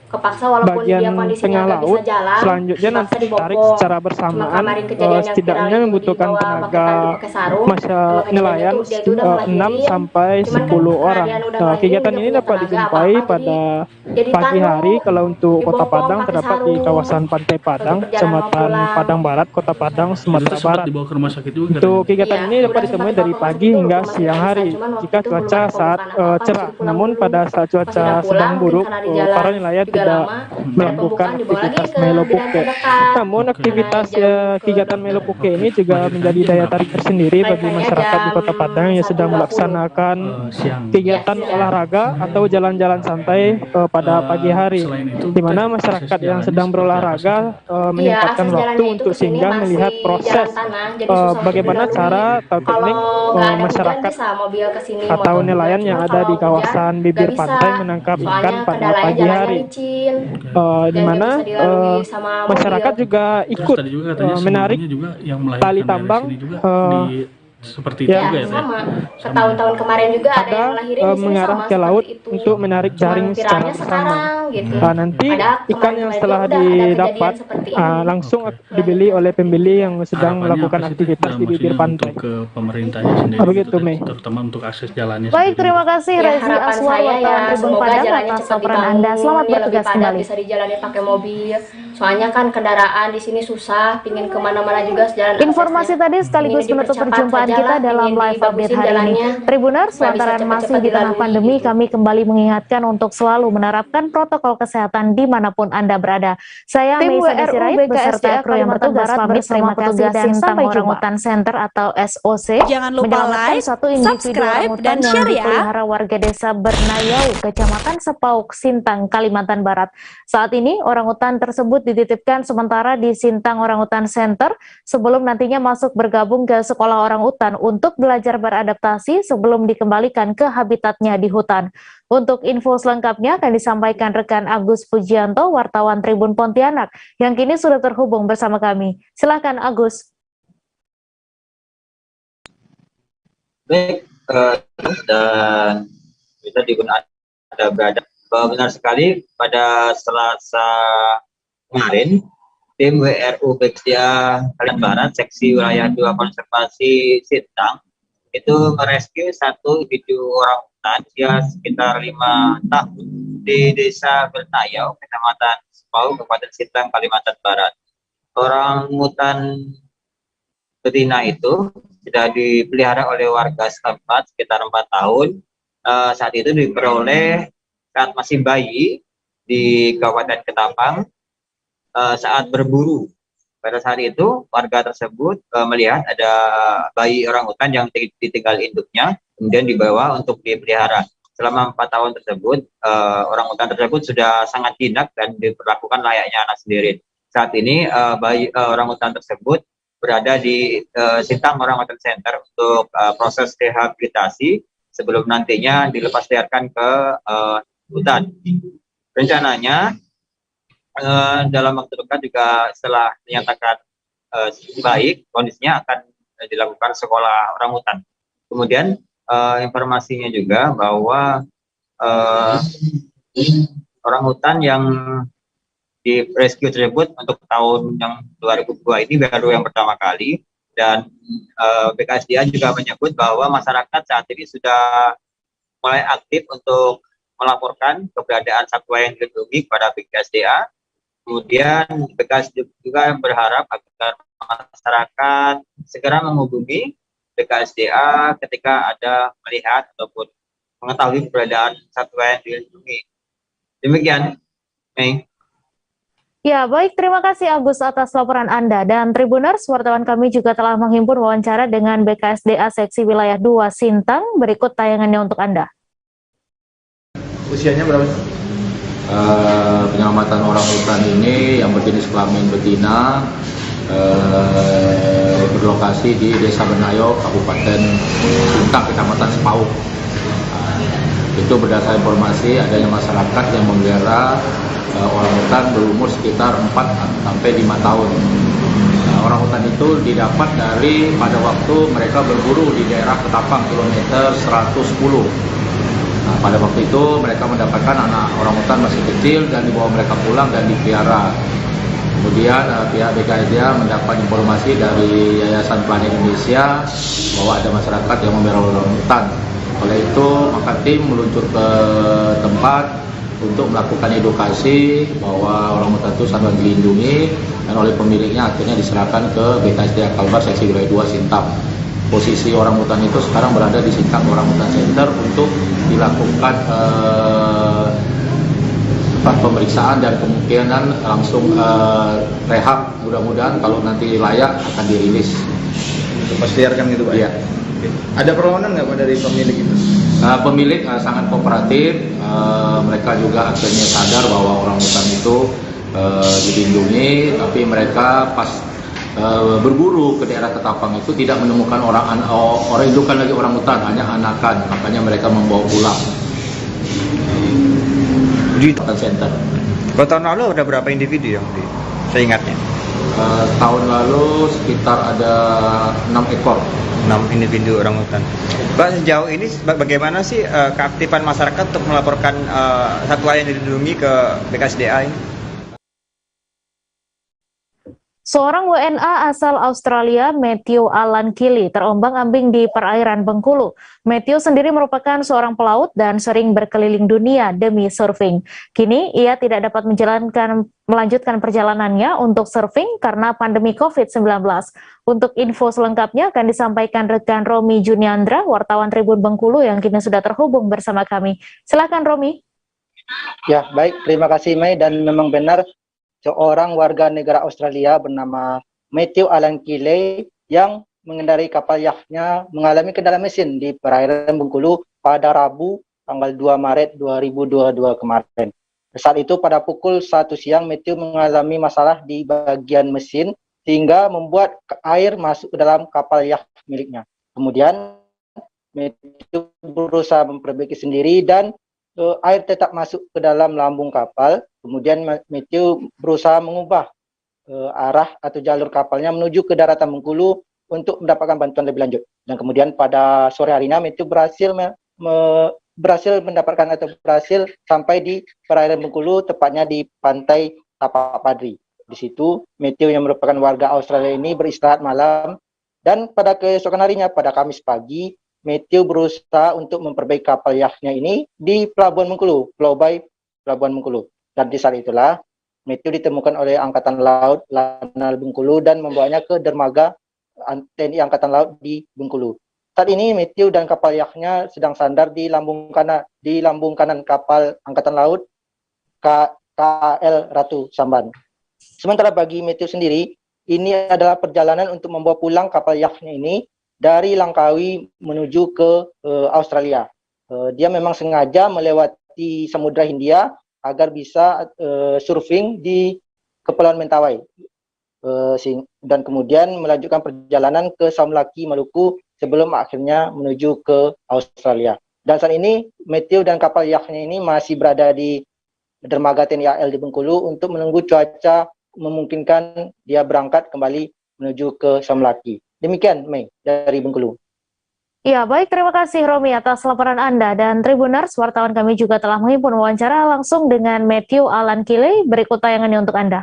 S2: kepaksa walaupun dia
S16: bagian
S2: kondisinya
S16: tengah
S2: nggak bisa
S16: laut,
S2: jalan,
S16: selanjutnya nanti
S2: dipaksa
S16: ditarik
S2: dibopong.
S16: secara
S2: Cuma
S16: bersamaan,
S2: kemarin kejadian yang
S16: setidaknya
S2: viral itu
S16: membutuhkan
S2: dibawa
S16: tenaga
S2: pakai tali, pakai sarung, emang
S16: nelayan
S2: kejadiannya tuh dia itu udah
S16: 6
S2: ngelahirin,
S16: sampai
S2: cuman
S16: 10
S2: kan karena
S16: orang.
S2: dia udah
S16: Kegiatan
S2: ngelahirin,
S16: ini
S2: udah
S16: dapat
S2: punya tenaga
S16: dijumpai
S2: apa-apa,
S16: pada
S2: jadi
S16: pagi
S2: tandu,
S16: hari kalau untuk Kota
S2: dibopong
S16: Padang
S2: pakai
S16: terdapat di
S2: sarung,
S16: kawasan Pantai Padang,
S2: untuk perjalanan mau
S16: Kecamatan
S2: pulang.
S16: Padang Barat, Kota Padang, Sumatera
S17: sempat
S16: Barat.
S17: dibawa ke rumah sakit juga
S16: Untuk
S17: katanya.
S16: kegiatan
S2: Iya,
S16: ini dapat
S2: udah sempat
S16: ditemui
S2: dibawa
S16: dari
S2: ke rumah
S16: pagi
S2: sakit dulu,
S16: hingga
S2: rumah sakit
S16: siang
S2: bisa,
S16: hari.
S2: cuman waktu
S16: Jika
S2: itu belum
S16: cuaca
S2: ada
S16: saat
S2: pembukaan apa-apa,
S16: cerah,
S2: disuruh pulang
S16: namun
S2: dulu.
S16: pada saat
S2: Pas udah
S16: cuaca
S2: pulang,
S16: sedang
S2: mungkin
S16: buruk,
S2: karena di jalan
S16: para nelayan
S2: juga
S16: tidak
S2: lama, ada
S16: melakukan
S2: pembukaan dibawa lagi
S16: aktivitas
S2: ke bidan
S16: Melopuke.
S2: terdekat.
S16: Namun aktivitas kegiatan Melopuke ini juga menjadi daya tarik tersendiri bagi
S2: Kayaknya
S16: masyarakat di
S2: jam
S16: Kota Padang yang sedang
S2: 1.20.
S16: melaksanakan
S17: Siang.
S16: kegiatan
S2: Iya,
S16: olahraga atau jalan-jalan santai pada pagi hari,
S17: Selain itu,
S16: di mana
S17: akses
S16: masyarakat yang
S17: jalannya
S16: sedang
S17: seperti apa
S16: berolahraga menyempatkan
S2: akses
S16: waktu
S2: jalannya itu
S16: untuk
S2: ke sini
S16: singgah
S2: masih
S16: melihat
S2: jalan
S16: proses
S2: tanah, jadi susah untuk
S16: bagaimana
S2: dilalui.
S16: cara atau
S2: Kalau
S16: teknik
S2: nggak ada hujan
S16: masyarakat
S2: bisa mobil ke sini,
S16: atau
S2: motor juga.
S16: nelayan yang
S2: Cuma
S16: ada
S2: kalau
S16: di
S2: hujan
S16: kawasan bibir
S2: nggak bisa,
S16: pantai menangkap ikan
S2: soalnya
S16: pada
S2: kendalanya
S16: pagi
S2: jalannya
S16: hari.
S2: licin,
S16: Di
S2: dan nggak
S16: mana
S2: bisa dilalui sama mobil.
S16: masyarakat juga
S17: Terus
S16: ikut
S17: tadi juga katanya
S16: menarik
S17: sebelumnya juga yang melahirkan
S16: tali
S17: dari
S16: tambang
S17: sini juga di seperti itu
S2: Ya,
S17: juga ya, Teh?
S2: sama. Tahun-tahun kemarin juga ada yang ngelahirin di sini
S16: mengarah
S2: sama
S16: ke laut
S2: seperti itu.
S16: untuk menarik jaring
S2: Cuman
S16: secara
S2: viralnya
S16: bersama.
S2: sekarang gitu.
S16: Nanti
S2: Padahal
S16: ikan yang
S2: kemarin-kemarin
S16: setelah
S2: juga udah ada
S16: didapat
S2: kejadian seperti ini.
S16: langsung dibeli oleh pembeli yang sedang
S17: Harapannya
S16: melakukan
S17: apa sih, Teh?
S16: aktivitas di bibir
S17: Maksudnya
S16: pantai.
S17: untuk ke pemerintahnya sendiri
S16: Begitu,
S17: gitu, Teh,
S16: Mei.
S17: terutama untuk akses jalannya
S2: Baik,
S17: sendiri.
S2: terima kasih
S21: Ya,
S2: Rezi
S21: harapan
S2: Aswar,
S21: saya
S2: wartawan
S21: ya,
S2: Tribun
S21: semoga
S2: Padang
S21: jalannya
S2: atas
S21: cepat
S2: laporan
S21: dibangun,
S2: Anda. Selamat
S21: ya lebih
S2: bertugas
S21: padat,
S2: kembali.
S21: bisa dijalani pakai mobil. Soalnya kan kendaraan di sini susah, pingin kemana-mana juga jalan
S2: Informasi tadi sekaligus menutup perjumpaan kita dalam live update hari ini. Tribuners, lantaran masih di tengah pandemi, kami kembali mengingatkan untuk selalu menerapkan protokol kesehatan dimanapun Anda berada. Saya
S21: Tim
S2: Meisa
S21: WRU
S2: Desirait beserta kru yang bertugas pamit. Terima kasih dan sampai Orangutan Center atau SOC.
S18: Jangan lupa
S2: menyelamatkan
S18: like,
S2: satu individu
S18: subscribe,
S2: orangutan
S18: dan
S2: yang
S18: share ya.
S2: dipelihara warga desa Bernayau, Kecamatan Sepauk, Sintang, Kalimantan Barat. Saat ini orangutan tersebut dititipkan sementara di Sintang Orangutan Center sebelum nantinya masuk bergabung ke sekolah orangutan untuk belajar beradaptasi sebelum dikembalikan ke habitatnya di hutan. Untuk info selengkapnya akan disampaikan rekan Agus Pujianto, wartawan Tribun Pontianak, yang kini sudah terhubung bersama kami. Silakan Agus.
S19: Baik, dan kita ada berada. Benar sekali, pada Selasa kemarin, tim WRU Beksia Kalimantan Barat, seksi wilayah 2 konservasi Sintang, itu merescue satu individu orangutan usia sekitar 5 tahun di desa Bernayau, Kecamatan Sepauk, Kabupaten Sintang, Kalimantan Barat. Orangutan betina itu sudah dipelihara oleh warga setempat sekitar 4 tahun. Saat itu diperoleh saat masih bayi di Kabupaten Ketapang saat berburu. Pada saat itu warga tersebut melihat ada bayi orangutan yang ditinggal induknya, kemudian dibawa untuk dipelihara. Selama 4 tahun tersebut, orangutan tersebut sudah sangat jinak dan diperlakukan layaknya anak sendiri. Saat ini bayi orangutan tersebut berada di Sintang Orangutan Center untuk proses rehabilitasi sebelum nantinya dilepasliarkan ke hutan. Rencananya dalam waktu dekat juga setelah dinyatakan baik, kondisinya akan dilakukan sekolah orangutan. Kemudian informasinya juga bahwa orangutan yang di rescue tersebut untuk tahun yang 2002 ini baru yang pertama kali, dan BKSDA juga menyebut bahwa masyarakat saat ini sudah mulai aktif untuk melaporkan keberadaan satwa yang dilindungi kepada BKSDA. Kemudian BKSDA juga berharap agar masyarakat segera menghubungi BKSDA ketika ada melihat ataupun mengetahui keberadaan satwa yang dilindungi. Demikian, Mei.
S2: Ya, baik, terima kasih Agus atas laporan Anda. Dan Tribuners, wartawan kami juga telah menghimpun wawancara dengan BKSDA Seksi Wilayah 2 Sintang. Berikut tayangannya untuk Anda.
S22: Usianya berapa? Penyelamatan orangutan ini yang berjenis kelamin betina berlokasi di Desa Bernayau, Kabupaten Sintang, Kecamatan Sepauk. Itu berdasarkan informasi adanya masyarakat yang memelihara orangutan berumur sekitar 4 sampai 5 tahun. Orangutan itu didapat pada waktu mereka berburu di daerah Ketapang kilometer 110. Nah, pada waktu itu mereka mendapatkan anak orangutan masih kecil dan dibawa mereka pulang dan dipelihara. Kemudian pihak BKSDA mendapat informasi dari Yayasan Planet Indonesia bahwa ada masyarakat yang memelihara orangutan. Oleh itu maka tim meluncur ke tempat untuk melakukan edukasi bahwa orangutan itu sangat dilindungi, dan oleh pemiliknya akhirnya diserahkan ke BKSDA Kalbar Seksi Wilayah 2 Sintang. Posisi orangutan itu sekarang berada di Sintang Orangutan Center untuk dilakukan pemeriksaan dan kemungkinan langsung rehab. Mudah-mudahan kalau nanti layak akan dirilis.
S1: Pasti liarkan gitu Pak?
S22: Iya.
S1: Ada perlawanan nggak Pak dari pemilik itu?
S22: Pemilik sangat kooperatif, mereka juga akhirnya sadar bahwa orangutan itu dilindungi, tapi mereka pas berburu ke daerah Ketapang itu tidak menemukan orang indukan lagi orangutan, hanya anakan, makanya mereka membawa pulang di center.
S1: Kalau tahun lalu ada berapa individu yang saya ingatnya?
S22: Tahun lalu sekitar ada 6 ekor.
S1: 6 individu orangutan. Pak, sejauh ini bagaimana sih keaktifan masyarakat untuk melaporkan satwa yang dilindungi ke BKSDA ini?
S2: Seorang WNA asal Australia, Matthew Alan Keeley, terombang-ambing di perairan Bengkulu. Matthew sendiri merupakan seorang pelaut dan sering berkeliling dunia demi surfing. Kini ia tidak dapat melanjutkan perjalanannya untuk surfing karena pandemi COVID-19. Untuk info selengkapnya akan disampaikan rekan Romi Juniandra, wartawan Tribun Bengkulu yang kini sudah terhubung bersama kami. Silakan Romi.
S18: Ya, baik. Terima kasih Mei, dan memang benar seorang warga negara Australia bernama Matthew Alan Keeley yang mengendarai kapal yachtnya mengalami kendala mesin di perairan Bengkulu pada Rabu tanggal 2 Maret 2022 kemarin. Saat itu pada pukul 1 siang Matthew mengalami masalah di bagian mesin sehingga membuat air masuk ke dalam kapal yacht miliknya. Kemudian Matthew berusaha memperbaiki sendiri dan air tetap masuk ke dalam lambung kapal. Kemudian Matthew berusaha mengubah arah atau jalur kapalnya menuju ke daratan Bengkulu untuk mendapatkan bantuan lebih lanjut. Dan kemudian pada sore harinya Matthew berhasil mendapatkan atau berhasil sampai di perairan Bengkulu, tepatnya di pantai Tapak Padri. Di situ Matthew yang merupakan warga Australia ini beristirahat malam, dan pada keesokan harinya pada Kamis pagi Matthew berusaha untuk memperbaiki kapal yachtnya ini di Pelabuhan Bengkulu, Pulau Bay, Pelabuhan Bengkulu. Dan di saat itulah Matthew ditemukan oleh Angkatan Laut Lanal Bengkulu dan membawanya ke dermaga TNI Angkatan Laut di Bengkulu. Saat ini Matthew dan kapal yachtnya sedang sandar di lambung kanan kapal Angkatan Laut KL Ratu Samban. Sementara bagi Matthew sendiri, ini adalah perjalanan untuk membawa pulang kapal yachtnya ini dari Langkawi menuju ke Australia. Dia memang sengaja melewati Samudra Hindia agar bisa surfing di Kepulauan Mentawai, dan kemudian melanjutkan perjalanan ke Samlaki, Maluku sebelum akhirnya menuju ke Australia. Dan saat ini Matthew dan kapal yachtnya ini masih berada di dermaga TNI AL di Bengkulu untuk menunggu cuaca memungkinkan dia berangkat kembali menuju ke Samlaki. Demikian Mei dari Bengkulu.
S2: Ya, baik, terima kasih Romi atas laporan Anda. Dan Tribuners, wartawan kami juga telah menghimpun wawancara langsung dengan Matthew Alan Keeley. Berikut tayangannya untuk Anda.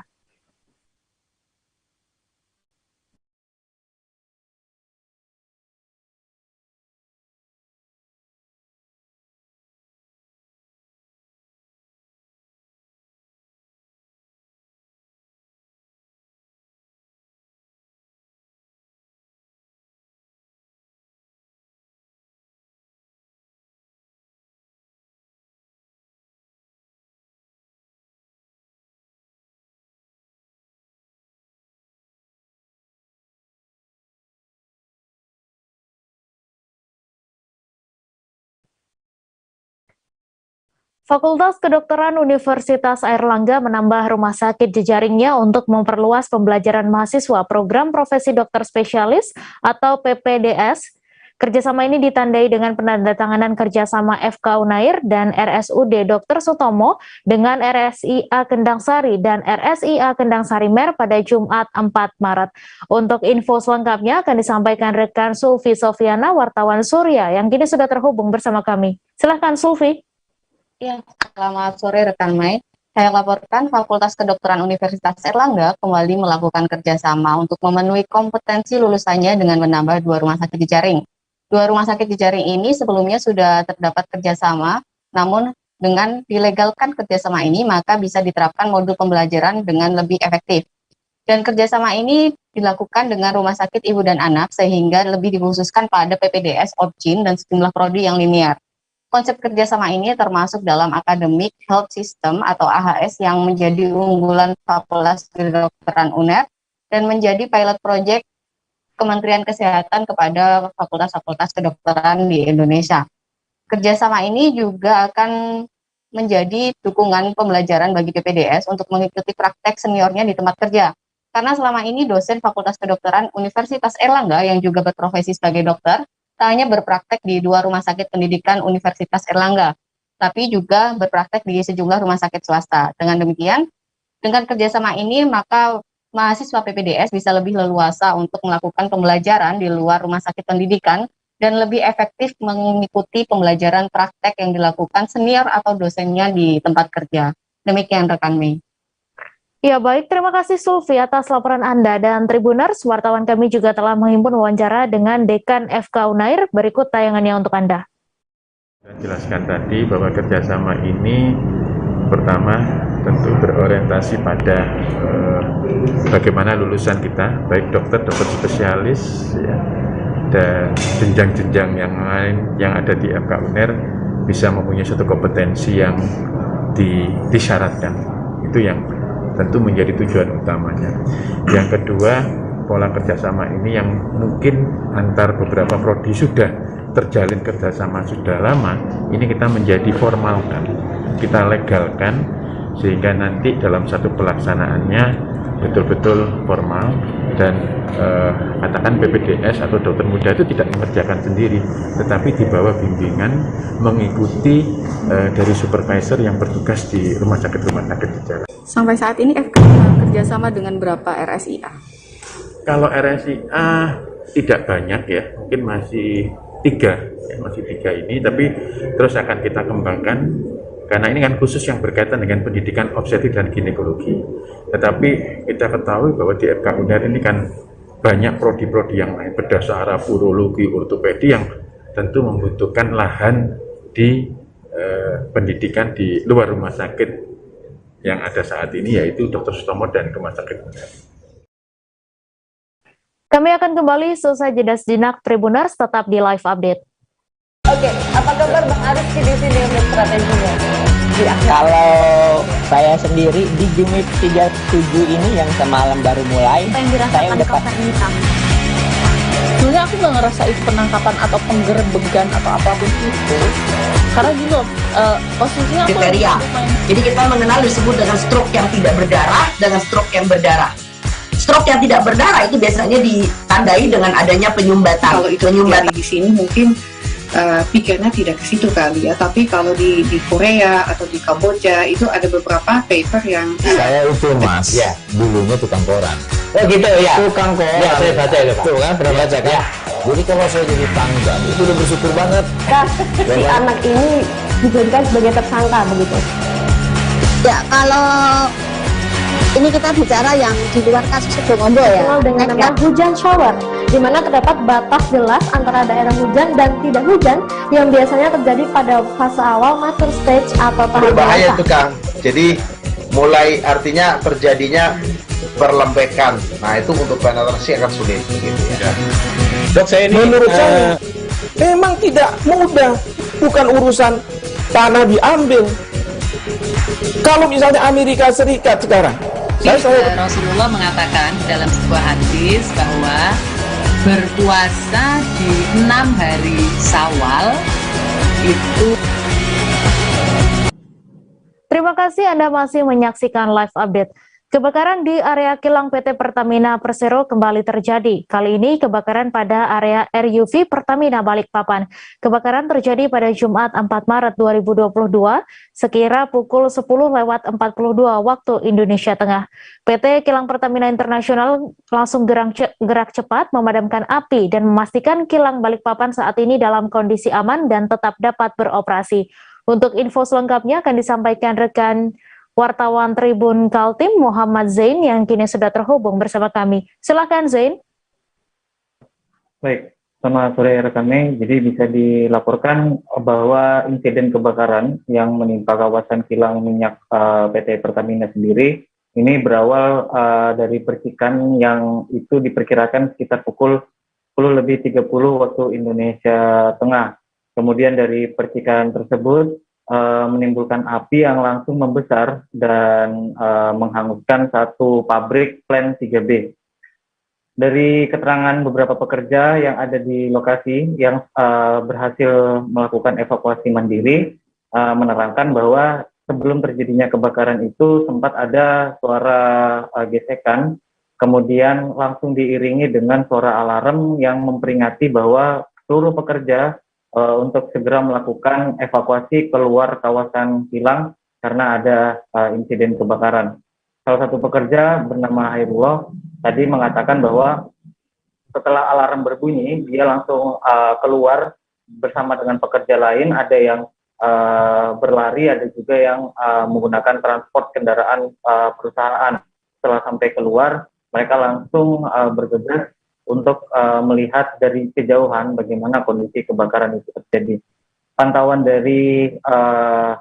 S2: Fakultas Kedokteran Universitas Airlangga menambah rumah sakit jejaringnya untuk memperluas pembelajaran mahasiswa program profesi dokter spesialis atau PPDS. Kerjasama ini ditandai dengan penandatanganan kerjasama FK Unair dan RSUD Dr. Sutomo dengan RSIA Kendang Sari dan RSIA Kendang Sari Mer pada Jumat 4 Maret. Untuk info selengkapnya akan disampaikan rekan Sulfi Sofiana, wartawan Surya, yang kini sudah terhubung bersama kami. Silahkan Sulfi.
S4: Ya, selamat sore rekan Mai. Saya laporkan Fakultas Kedokteran Universitas Erlangga kembali melakukan kerjasama untuk memenuhi kompetensi lulusannya dengan menambah 2 rumah sakit jejaring. 2 rumah sakit jejaring ini sebelumnya sudah terdapat kerjasama, namun dengan dilegalkan kerjasama ini maka bisa diterapkan modul pembelajaran dengan lebih efektif. Dan kerjasama ini dilakukan dengan rumah sakit ibu dan anak sehingga lebih dikhususkan pada PPDS, OBGYN, dan sejumlah prodi yang linear. Konsep kerjasama ini termasuk dalam Academic Health System atau AHS yang menjadi unggulan Fakultas Kedokteran UNER dan menjadi pilot project Kementerian Kesehatan kepada fakultas-fakultas kedokteran di Indonesia. Kerjasama ini juga akan menjadi dukungan pembelajaran bagi PPDS untuk mengikuti praktek seniornya di tempat kerja. Karena selama ini dosen Fakultas Kedokteran Universitas Erlangga yang juga berprofesi sebagai dokter, tak hanya berpraktek di 2 rumah sakit pendidikan Universitas Erlangga, tapi juga berpraktek di sejumlah rumah sakit swasta. Dengan demikian, dengan kerjasama ini maka mahasiswa PPDS bisa lebih leluasa untuk melakukan pembelajaran di luar rumah sakit pendidikan dan lebih efektif mengikuti pembelajaran praktek yang dilakukan senior atau dosennya di tempat kerja. Demikian rekan Mei.
S2: Ya baik, terima kasih Sulfi atas laporan Anda. Dan Tribuners, wartawan kami juga telah menghimpun wawancara dengan Dekan FK Unair. Berikut tayangannya untuk Anda.
S15: Saya jelaskan tadi bahwa kerjasama ini pertama tentu berorientasi pada bagaimana lulusan kita, baik dokter spesialis, ya, dan jenjang-jenjang yang lain yang ada di FK Unair bisa mempunyai suatu kompetensi yang disyaratkan. Itu yang tentu menjadi tujuan utamanya. Yang kedua, pola kerjasama ini yang mungkin antar beberapa prodi sudah terjalin kerjasama sudah lama, ini kita menjadi formalkan, kita legalkan, sehingga nanti dalam satu pelaksanaannya betul-betul formal dan katakan PPDS atau dokter muda itu tidak mengerjakan sendiri, tetapi di bawah bimbingan mengikuti dari supervisor yang bertugas di rumah sakit jejaring.
S4: Sampai saat ini FK kerjasama dengan berapa RSIA?
S15: Kalau RSIA tidak banyak ya, mungkin masih 3 ini, tapi terus akan kita kembangkan karena ini kan khusus yang berkaitan dengan pendidikan obstetrik dan ginekologi. Tetapi kita ketahui bahwa di FK Unair ini kan banyak prodi-prodi yang lain, bedah saraf, urologi, ortopedi yang tentu membutuhkan lahan di pendidikan di luar rumah sakit yang ada saat ini, yaitu Dr. Sutomo dan Rumah Sakit Unair.
S2: Kami akan kembali seusai jeda sejenak. Tribuners, tetap di live update.
S5: Oke, apa kabar Bang Arif di sini untuk strateginya?
S9: Kalau saya sendiri di Jumit 37 ini yang semalam baru mulai, saya udah pasti.
S10: Sebenarnya aku nggak ngerasa itu penangkapan atau penggerbegan atau apapun itu. Karena gini loh, posisinya aku
S11: kriteria. Jadi kita mengenal disebut dengan stroke yang tidak berdarah dengan stroke yang berdarah. Stroke yang tidak berdarah itu biasanya ditandai dengan adanya penyumbatan.
S20: Kalau itu terjadi di sini mungkin pikirnya tidak ke situ kali ya, tapi kalau di Korea atau di Kamboja itu ada beberapa paper yang
S24: saya itu mas, ya dulunya tukang koran.
S9: Oh gitu ya,
S24: tukang koran.
S9: Ya saya baca itu Pak.
S24: Tuh kan pernah baca kan? Ya. Jadi kalau saya jadi pangdam itu udah bersyukur banget.
S23: Si anak ini dijadikan sebagai tersangka begitu. Ya kalau ini kita bicara yang di luar kasus Situbondo ya, dengan nama hujan shower, di mana terdapat batas jelas antara daerah hujan dan tidak hujan yang biasanya terjadi pada fase awal mature stage atau tahap
S12: berbahaya itu Kang. Jadi mulai artinya terjadinya perlembekan. Nah itu untuk penetrasi akan sulit gitu ya.
S6: Dok, saya ini menurut saya memang tidak mudah, bukan urusan tanah diambil. Kalau misalnya Amerika Serikat sekarang,
S13: Rasulullah mengatakan dalam sebuah hadis bahwa berpuasa di 6 hari Syawal itu.
S2: Terima kasih Anda masih menyaksikan live update. Kebakaran di area kilang PT Pertamina Persero kembali terjadi. Kali ini kebakaran pada area RUV Pertamina Balikpapan. Kebakaran terjadi pada Jumat 4 Maret 2022 sekira pukul 10.42 waktu Indonesia Tengah. PT Kilang Pertamina Internasional langsung gerak cepat memadamkan api dan memastikan kilang Balikpapan saat ini dalam kondisi aman dan tetap dapat beroperasi. Untuk info selengkapnya akan disampaikan rekan wartawan Tribun Kaltim Muhammad Zain yang kini sudah terhubung bersama kami. Silakan Zain.
S3: Baik, selamat sore rekan Mei. Jadi bisa dilaporkan bahwa insiden kebakaran yang menimpa kawasan kilang minyak PT Pertamina sendiri ini berawal dari percikan yang itu diperkirakan sekitar pukul 10.30 waktu Indonesia Tengah. Kemudian dari percikan tersebut menimbulkan api yang langsung membesar dan menghanguskan satu pabrik plant 3B. Dari keterangan beberapa pekerja yang ada di lokasi yang berhasil melakukan evakuasi mandiri, menerangkan bahwa sebelum terjadinya kebakaran itu sempat ada suara gesekan, kemudian langsung diiringi dengan suara alarm yang memperingati bahwa seluruh pekerja untuk segera melakukan evakuasi keluar kawasan kilang karena ada insiden kebakaran. Salah satu pekerja bernama Hairullah tadi mengatakan bahwa setelah alarm berbunyi, dia langsung keluar bersama dengan pekerja lain, ada yang berlari, ada juga yang menggunakan transport kendaraan perusahaan. Setelah sampai keluar, mereka langsung bergegas untuk melihat dari kejauhan bagaimana kondisi kebakaran itu terjadi. Pantauan dari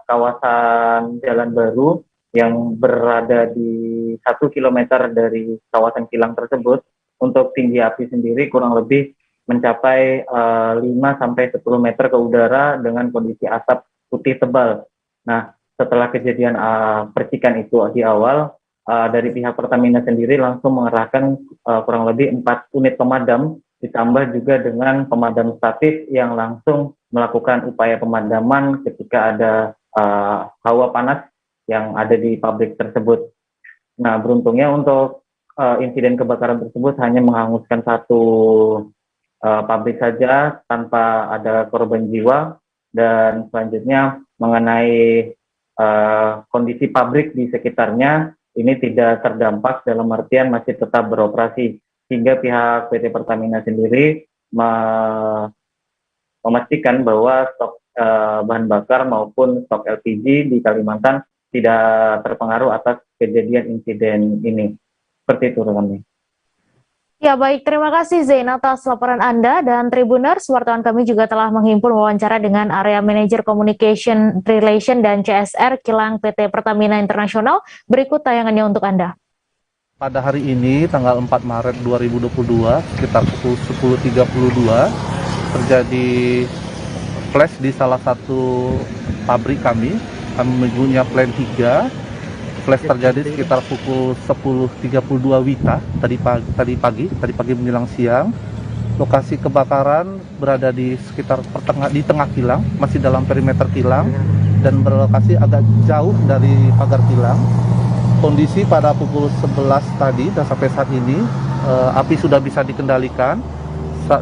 S3: kawasan Jalan Baru yang berada di 1 kilometer dari kawasan kilang tersebut, untuk tinggi api sendiri kurang lebih mencapai 5-10 meter ke udara dengan kondisi asap putih tebal. Nah, setelah kejadian percikan itu di awal, dari pihak Pertamina sendiri langsung mengerahkan kurang lebih 4 unit pemadam, ditambah juga dengan pemadam statis yang langsung melakukan upaya pemadaman ketika ada hawa panas yang ada di pabrik tersebut. Nah, beruntungnya untuk insiden kebakaran tersebut hanya menghanguskan satu pabrik saja tanpa ada korban jiwa, dan selanjutnya mengenai kondisi pabrik di sekitarnya, ini tidak terdampak dalam artian masih tetap beroperasi, sehingga pihak PT Pertamina sendiri memastikan bahwa stok bahan bakar maupun stok LPG di Kalimantan tidak terpengaruh atas kejadian insiden ini. Seperti itu rekan.
S2: Ya baik, terima kasih Zain atas laporan Anda, dan Tribuners, wartawan kami juga telah menghimpun wawancara dengan Area Manager Communication Relation dan CSR Kilang PT Pertamina Internasional. Berikut tayangannya untuk Anda.
S7: Pada hari ini, tanggal 4 Maret 2022, sekitar pukul 10.32, terjadi flash di salah satu pabrik kami mempunyai plant 3. Flash terjadi sekitar pukul 10.32 WITA tadi pagi menjelang siang. Lokasi kebakaran berada di sekitar di tengah kilang, masih dalam perimeter kilang dan berlokasi agak jauh dari pagar kilang. Kondisi pada pukul 11 tadi dan sampai saat ini api sudah bisa dikendalikan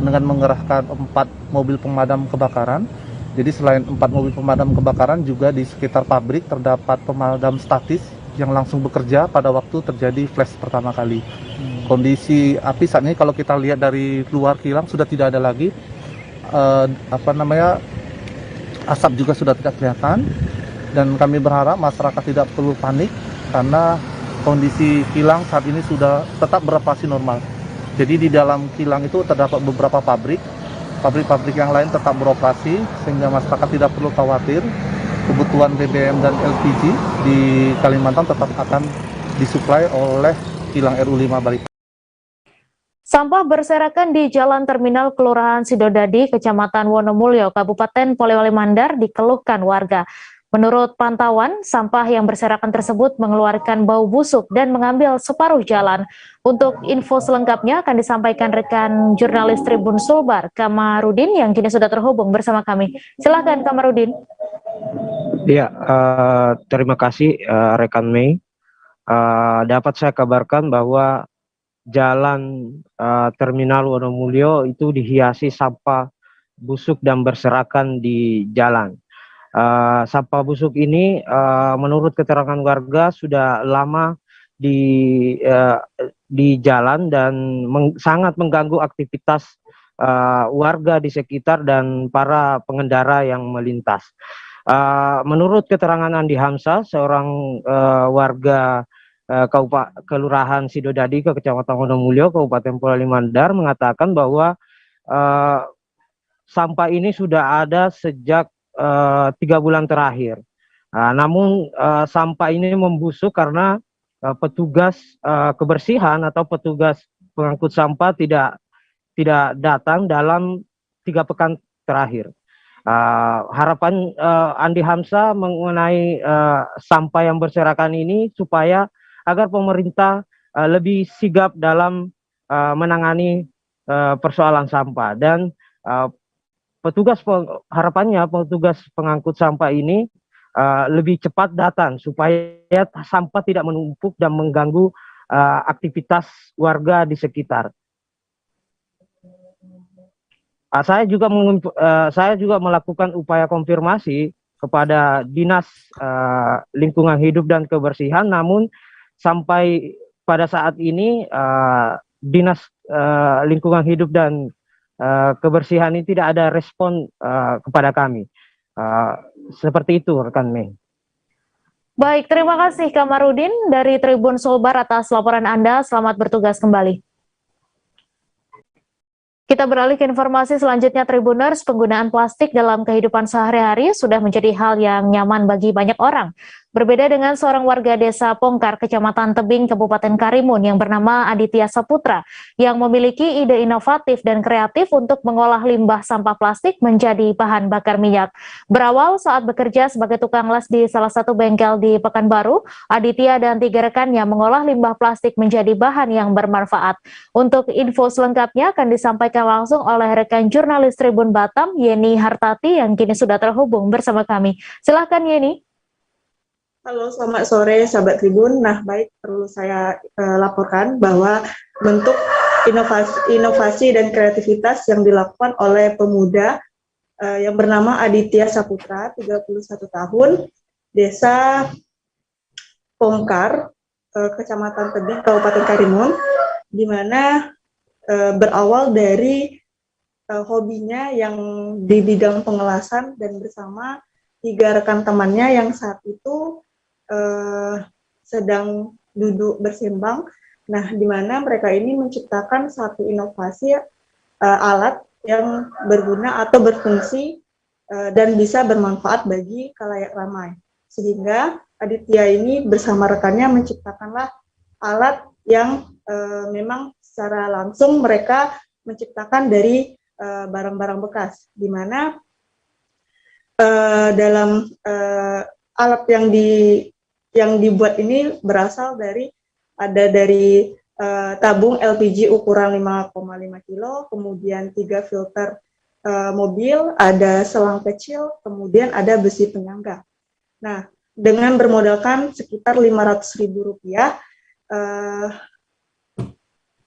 S7: dengan mengerahkan 4 mobil pemadam kebakaran. Jadi selain 4 mobil pemadam kebakaran, juga di sekitar pabrik terdapat pemadam statis yang langsung bekerja pada waktu terjadi flash pertama kali. Kondisi api saat ini kalau kita lihat dari luar kilang sudah tidak ada lagi asap juga sudah tidak kelihatan, dan kami berharap masyarakat tidak perlu panik karena kondisi kilang saat ini sudah tetap beroperasi normal. Jadi di dalam kilang itu terdapat beberapa pabrik yang lain tetap beroperasi, sehingga masyarakat tidak perlu khawatir. Kebutuhan BBM dan LPG di Kalimantan tetap akan disuplai oleh kilang RU5 Balikpapan.
S2: Sampah berserakan di Jalan Terminal Kelurahan Sidodadi, Kecamatan Wonomulyo, Kabupaten Polewali Mandar dikeluhkan warga. Menurut pantauan, sampah yang berserakan tersebut mengeluarkan bau busuk dan mengambil separuh jalan. Untuk info selengkapnya akan disampaikan rekan jurnalis Tribun Sulbar, Kamarudin, yang kini sudah terhubung bersama kami. Silakan Kamarudin.
S8: Ya, terima kasih rekan Mei. dapat saya kabarkan bahwa jalan Terminal Wonomulyo itu dihiasi sampah busuk dan berserakan di jalan. Sampah busuk ini menurut keterangan warga sudah lama di jalan dan sangat mengganggu aktivitas warga di sekitar dan para pengendara yang melintas. Menurut keterangan Andi Hamzah, seorang warga Kelurahan Sidodadi ke Kecamatan Wonomulyo, Kabupaten Polali Mandar, mengatakan bahwa sampah ini sudah ada sejak 3 bulan terakhir. Namun sampah ini membusuk karena petugas kebersihan atau petugas pengangkut sampah tidak datang dalam 3 pekan terakhir. Harapan Andi Hamzah mengenai sampah yang berserakan ini supaya agar pemerintah lebih sigap dalam menangani persoalan sampah, dan harapannya petugas pengangkut sampah ini lebih cepat datang supaya sampah tidak menumpuk dan mengganggu aktivitas warga di sekitar. Saya juga melakukan upaya konfirmasi kepada Dinas Lingkungan Hidup dan Kebersihan, namun sampai pada saat ini Dinas Lingkungan Hidup dan Kebersihan ini tidak ada respon kepada kami. Seperti itu, rekan Mei.
S2: Baik, terima kasih Kamarudin dari Tribun Sulbar atas laporan Anda. Selamat bertugas kembali. Kita beralih ke informasi selanjutnya, Tribuners. Penggunaan plastik dalam kehidupan sehari-hari sudah menjadi hal yang nyaman bagi banyak orang. Berbeda dengan seorang warga desa Pongkar, Kecamatan Tebing, Kabupaten Karimun yang bernama Aditya Saputra yang memiliki ide inovatif dan kreatif untuk mengolah limbah sampah plastik menjadi bahan bakar minyak. Berawal saat bekerja sebagai tukang las di salah satu bengkel di Pekanbaru, Aditya dan 3 rekannya mengolah limbah plastik menjadi bahan yang bermanfaat. Untuk info selengkapnya akan disampaikan langsung oleh rekan jurnalis Tribun Batam, Yeni Hartati, yang kini sudah terhubung bersama kami. Silahkan Yeni.
S21: Halo, selamat sore sahabat Tribun. Nah, baik, perlu saya laporkan bahwa bentuk inovasi dan kreativitas yang dilakukan oleh pemuda yang bernama Aditya Saputra, 31 tahun, Desa Pongkar, Kecamatan Tebing, Kabupaten Karimun, di mana berawal dari hobinya yang di bidang pengelasan dan bersama 3 rekan temannya yang saat itu sedang duduk bersembang. Nah, di mana mereka ini menciptakan satu inovasi alat yang berguna atau berfungsi dan bisa bermanfaat bagi khalayak ramai. Sehingga Aditya ini bersama rekannya menciptakanlah alat yang memang secara langsung mereka menciptakan dari barang-barang bekas, di mana dalam alat yang dibuat ini berasal dari tabung LPG ukuran 5,5 kilo, kemudian 3 filter mobil, ada selang kecil, kemudian ada besi penyangga. Nah, dengan bermodalkan sekitar Rp500.000,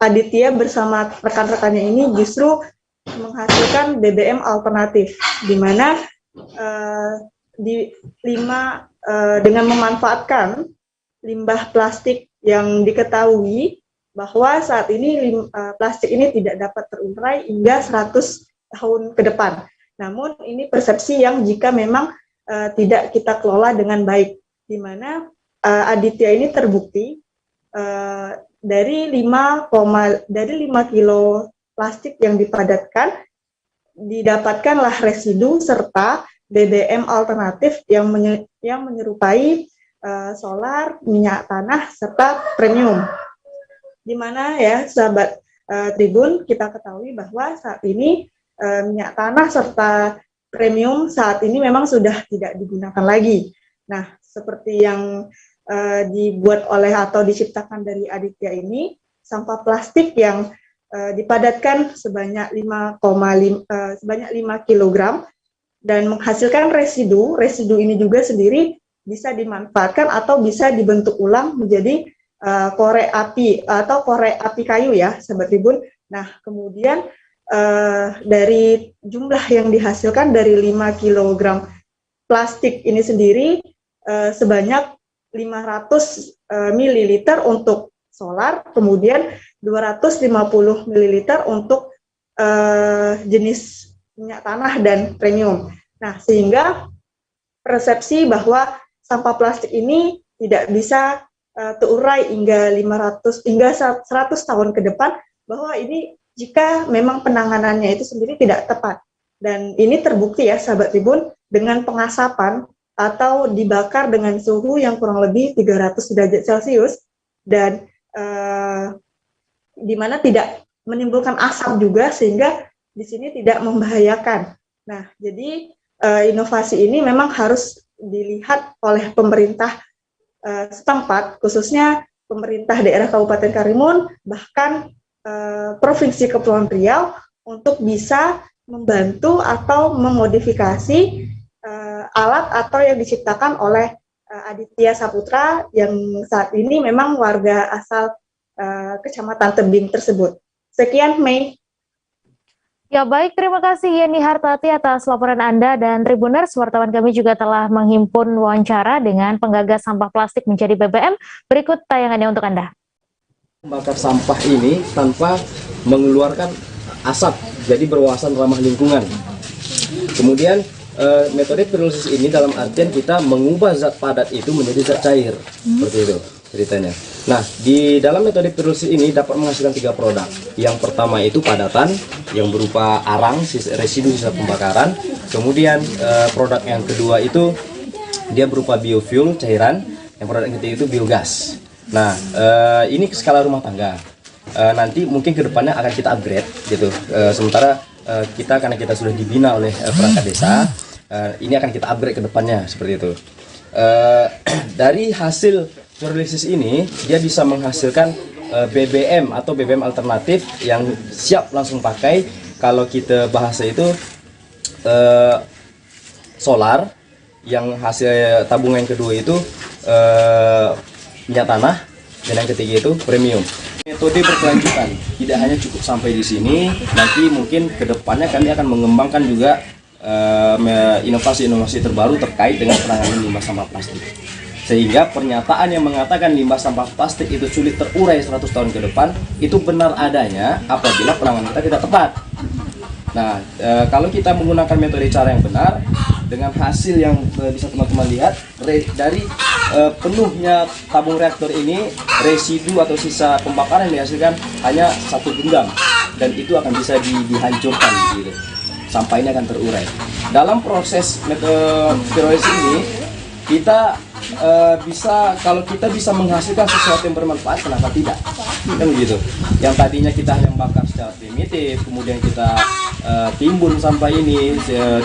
S21: Aditya bersama rekan-rekannya ini justru menghasilkan BBM alternatif, di mana dengan memanfaatkan limbah plastik yang diketahui bahwa saat ini plastik ini tidak dapat terurai hingga 100 tahun ke depan. Namun ini persepsi yang jika memang tidak kita kelola dengan baik, di mana Aditya ini terbukti dari 5 kilo plastik yang dipadatkan didapatkanlah residu serta BBM alternatif yang menyerupai solar, minyak tanah, serta premium. Di mana ya sahabat Tribun, kita ketahui bahwa saat ini minyak tanah serta premium saat ini memang sudah tidak digunakan lagi. Nah, seperti yang dibuat oleh atau diciptakan dari Aditya ini, sampah plastik yang dipadatkan sebanyak 5 kg dan menghasilkan residu ini juga sendiri bisa dimanfaatkan atau bisa dibentuk ulang menjadi korek api atau korek api kayu ya, Sobat Tribun. Nah, kemudian dari jumlah yang dihasilkan dari 5 kg plastik ini sendiri sebanyak 500 ml untuk solar, kemudian 250 ml untuk jenis minyak tanah dan premium. Nah, sehingga persepsi bahwa sampah plastik ini tidak bisa terurai hingga 100 tahun ke depan, bahwa ini jika memang penanganannya itu sendiri tidak tepat. Dan ini terbukti ya, Sahabat Tribun, dengan pengasapan atau dibakar dengan suhu yang kurang lebih 300 derajat Celcius, dan di mana tidak menimbulkan asap juga, sehingga di sini tidak membahayakan. Nah, jadi inovasi ini memang harus dilihat oleh pemerintah setempat, khususnya pemerintah daerah Kabupaten Karimun, bahkan Provinsi Kepulauan Riau, untuk bisa membantu atau memodifikasi alat atau yang diciptakan oleh Aditya Saputra yang saat ini memang warga asal Kecamatan Tebing tersebut. Sekian, Mei.
S2: Ya baik, terima kasih Yeni Hartati atas laporan Anda, dan Tribuners, wartawan kami juga telah menghimpun wawancara dengan penggagas sampah plastik menjadi BBM. Berikut tayangannya untuk Anda.
S14: Membakar sampah ini tanpa mengeluarkan asap, jadi berwawasan ramah lingkungan. Kemudian metode pirolisis ini dalam artian kita mengubah zat padat itu menjadi zat cair, seperti itu ceritanya. Nah, di dalam metode pirolisis ini dapat menghasilkan 3 produk. Yang pertama itu padatan yang berupa arang, residu sisa pembakaran. Kemudian produk yang kedua itu dia berupa biofuel cairan. Yang produk yang ketiga itu biogas. Nah, ini ke skala rumah tangga. Nanti mungkin kedepannya akan kita upgrade gitu. Sementara kita karena kita sudah dibina oleh perangkat desa, ini akan kita upgrade ke depannya seperti itu. Dari hasil pirolisis ini dia bisa menghasilkan BBM atau BBM alternatif yang siap langsung pakai. Kalau kita bahasa itu solar, yang hasil tabungan yang kedua itu minyak tanah, dan yang ketiga itu premium. Metode berkelanjutan, tidak hanya cukup sampai di sini, nanti mungkin kedepannya kami akan mengembangkan juga inovasi-inovasi terbaru terkait dengan penanganan limbah sampah plastik. Sehingga pernyataan yang mengatakan limbah sampah plastik itu sulit terurai 100 tahun ke depan, itu benar adanya apabila penanganan kita tidak tepat. Nah, kalau kita menggunakan metode cara yang benar, dengan hasil yang bisa teman-teman lihat, dari penuhnya tabung reaktor ini, residu atau sisa pembakaran yang dihasilkan hanya 1 genggam, dan itu akan bisa dihancurkan gitu. Sampah ini akan terurai. Dalam proses pirolisis ini, kita kalau kita bisa menghasilkan sesuatu yang bermanfaat, kenapa tidak? Kan begitu. Yang tadinya kita hanya membakar secara primitif, kemudian kita timbun sampah ini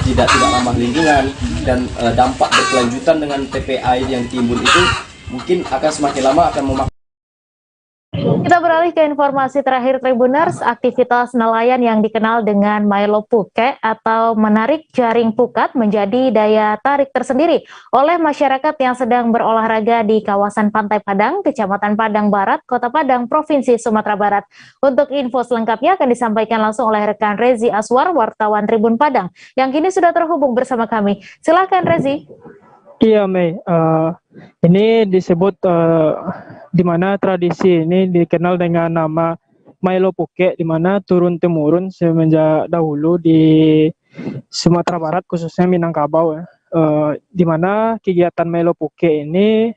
S14: tidak ramah lingkungan, dan dampak berkelanjutan dengan TPA yang ditimbun itu mungkin akan semakin lama akan memakan.
S2: Kita beralih ke informasi terakhir Tribuners. Aktivitas nelayan yang dikenal dengan Milo Puke atau menarik jaring pukat menjadi daya tarik tersendiri oleh masyarakat yang sedang berolahraga di kawasan Pantai Padang, Kecamatan Padang Barat, Kota Padang, Provinsi Sumatera Barat. Untuk info selengkapnya akan disampaikan langsung oleh rekan Rezi Aswar, wartawan Tribun Padang, yang kini sudah terhubung bersama kami. Silakan Rezi.
S16: Iya, Mei. Ini disebut di mana tradisi ini dikenal dengan nama Milo Puke, di mana turun-temurun semenjak dahulu di Sumatera Barat, khususnya Minangkabau. Di mana kegiatan Milo Puke ini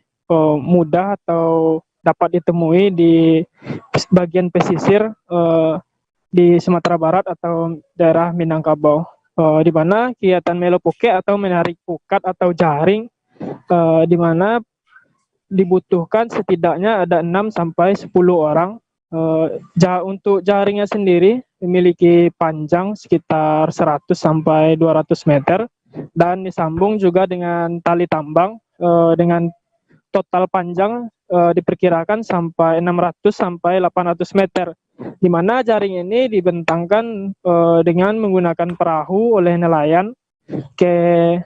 S16: mudah atau dapat ditemui di bagian pesisir di Sumatera Barat atau daerah Minangkabau. Di mana kegiatan Milo Puke atau menarik pukat atau jaring, di mana dibutuhkan setidaknya ada 6-10 orang. Untuk jaringnya sendiri memiliki panjang sekitar 100-200 meter dan disambung juga dengan tali tambang dengan total panjang diperkirakan sampai 600-800 meter, di mana jaring ini dibentangkan dengan menggunakan perahu oleh nelayan ke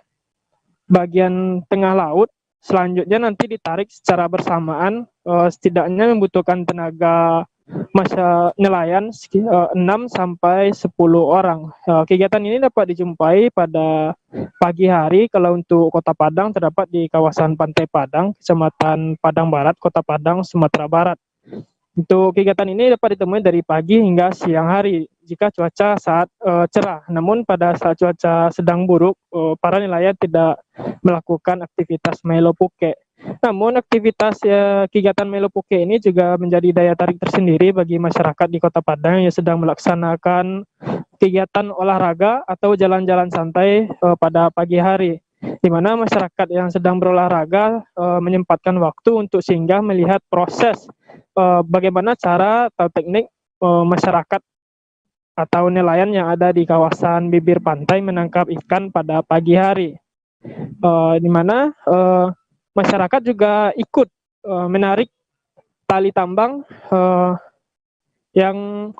S16: bagian tengah laut selanjutnya nanti ditarik secara bersamaan, setidaknya membutuhkan tenaga nelayan 6 sampai 10 orang. Kegiatan ini dapat dijumpai pada pagi hari kalau untuk Kota Padang terdapat di kawasan Pantai Padang, Kecamatan Padang Barat, Kota Padang, Sumatera Barat. Untuk kegiatan ini dapat ditemui dari pagi hingga siang hari jika cuaca saat cerah. Namun pada saat cuaca sedang buruk, para nelayan tidak melakukan aktivitas Melo Puke. Namun aktivitas kegiatan Melo Puke ini juga menjadi daya tarik tersendiri bagi masyarakat di Kota Padang yang sedang melaksanakan kegiatan olahraga atau jalan-jalan santai pada pagi hari, di mana masyarakat yang sedang berolahraga menyempatkan waktu untuk singgah melihat proses bagaimana cara atau teknik masyarakat atau nelayan yang ada di kawasan bibir pantai menangkap ikan pada pagi hari, di mana masyarakat juga ikut menarik tali tambang yang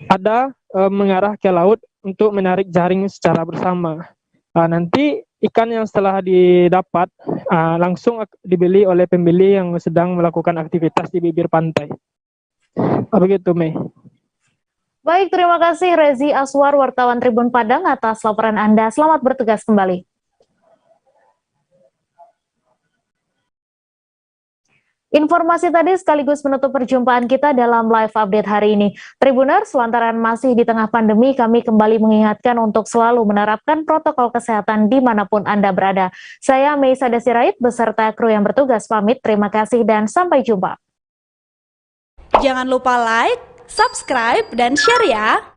S16: ada mengarah ke laut untuk menarik jaring secara bersama. Nanti ikan yang setelah didapat langsung dibeli oleh pembeli yang sedang melakukan aktivitas di bibir pantai. Begitu, Mei.
S2: Baik, terima kasih Rezi Aswar, wartawan Tribun Padang atas laporan Anda. Selamat bertugas kembali. Informasi tadi sekaligus menutup perjumpaan kita dalam live update hari ini. Tribuners, lantaran masih di tengah pandemi, kami kembali mengingatkan untuk selalu menerapkan protokol kesehatan dimanapun Anda berada. Saya Meisa Desirait beserta kru yang bertugas pamit. Terima kasih dan sampai jumpa.
S1: Jangan lupa like, subscribe, dan share ya!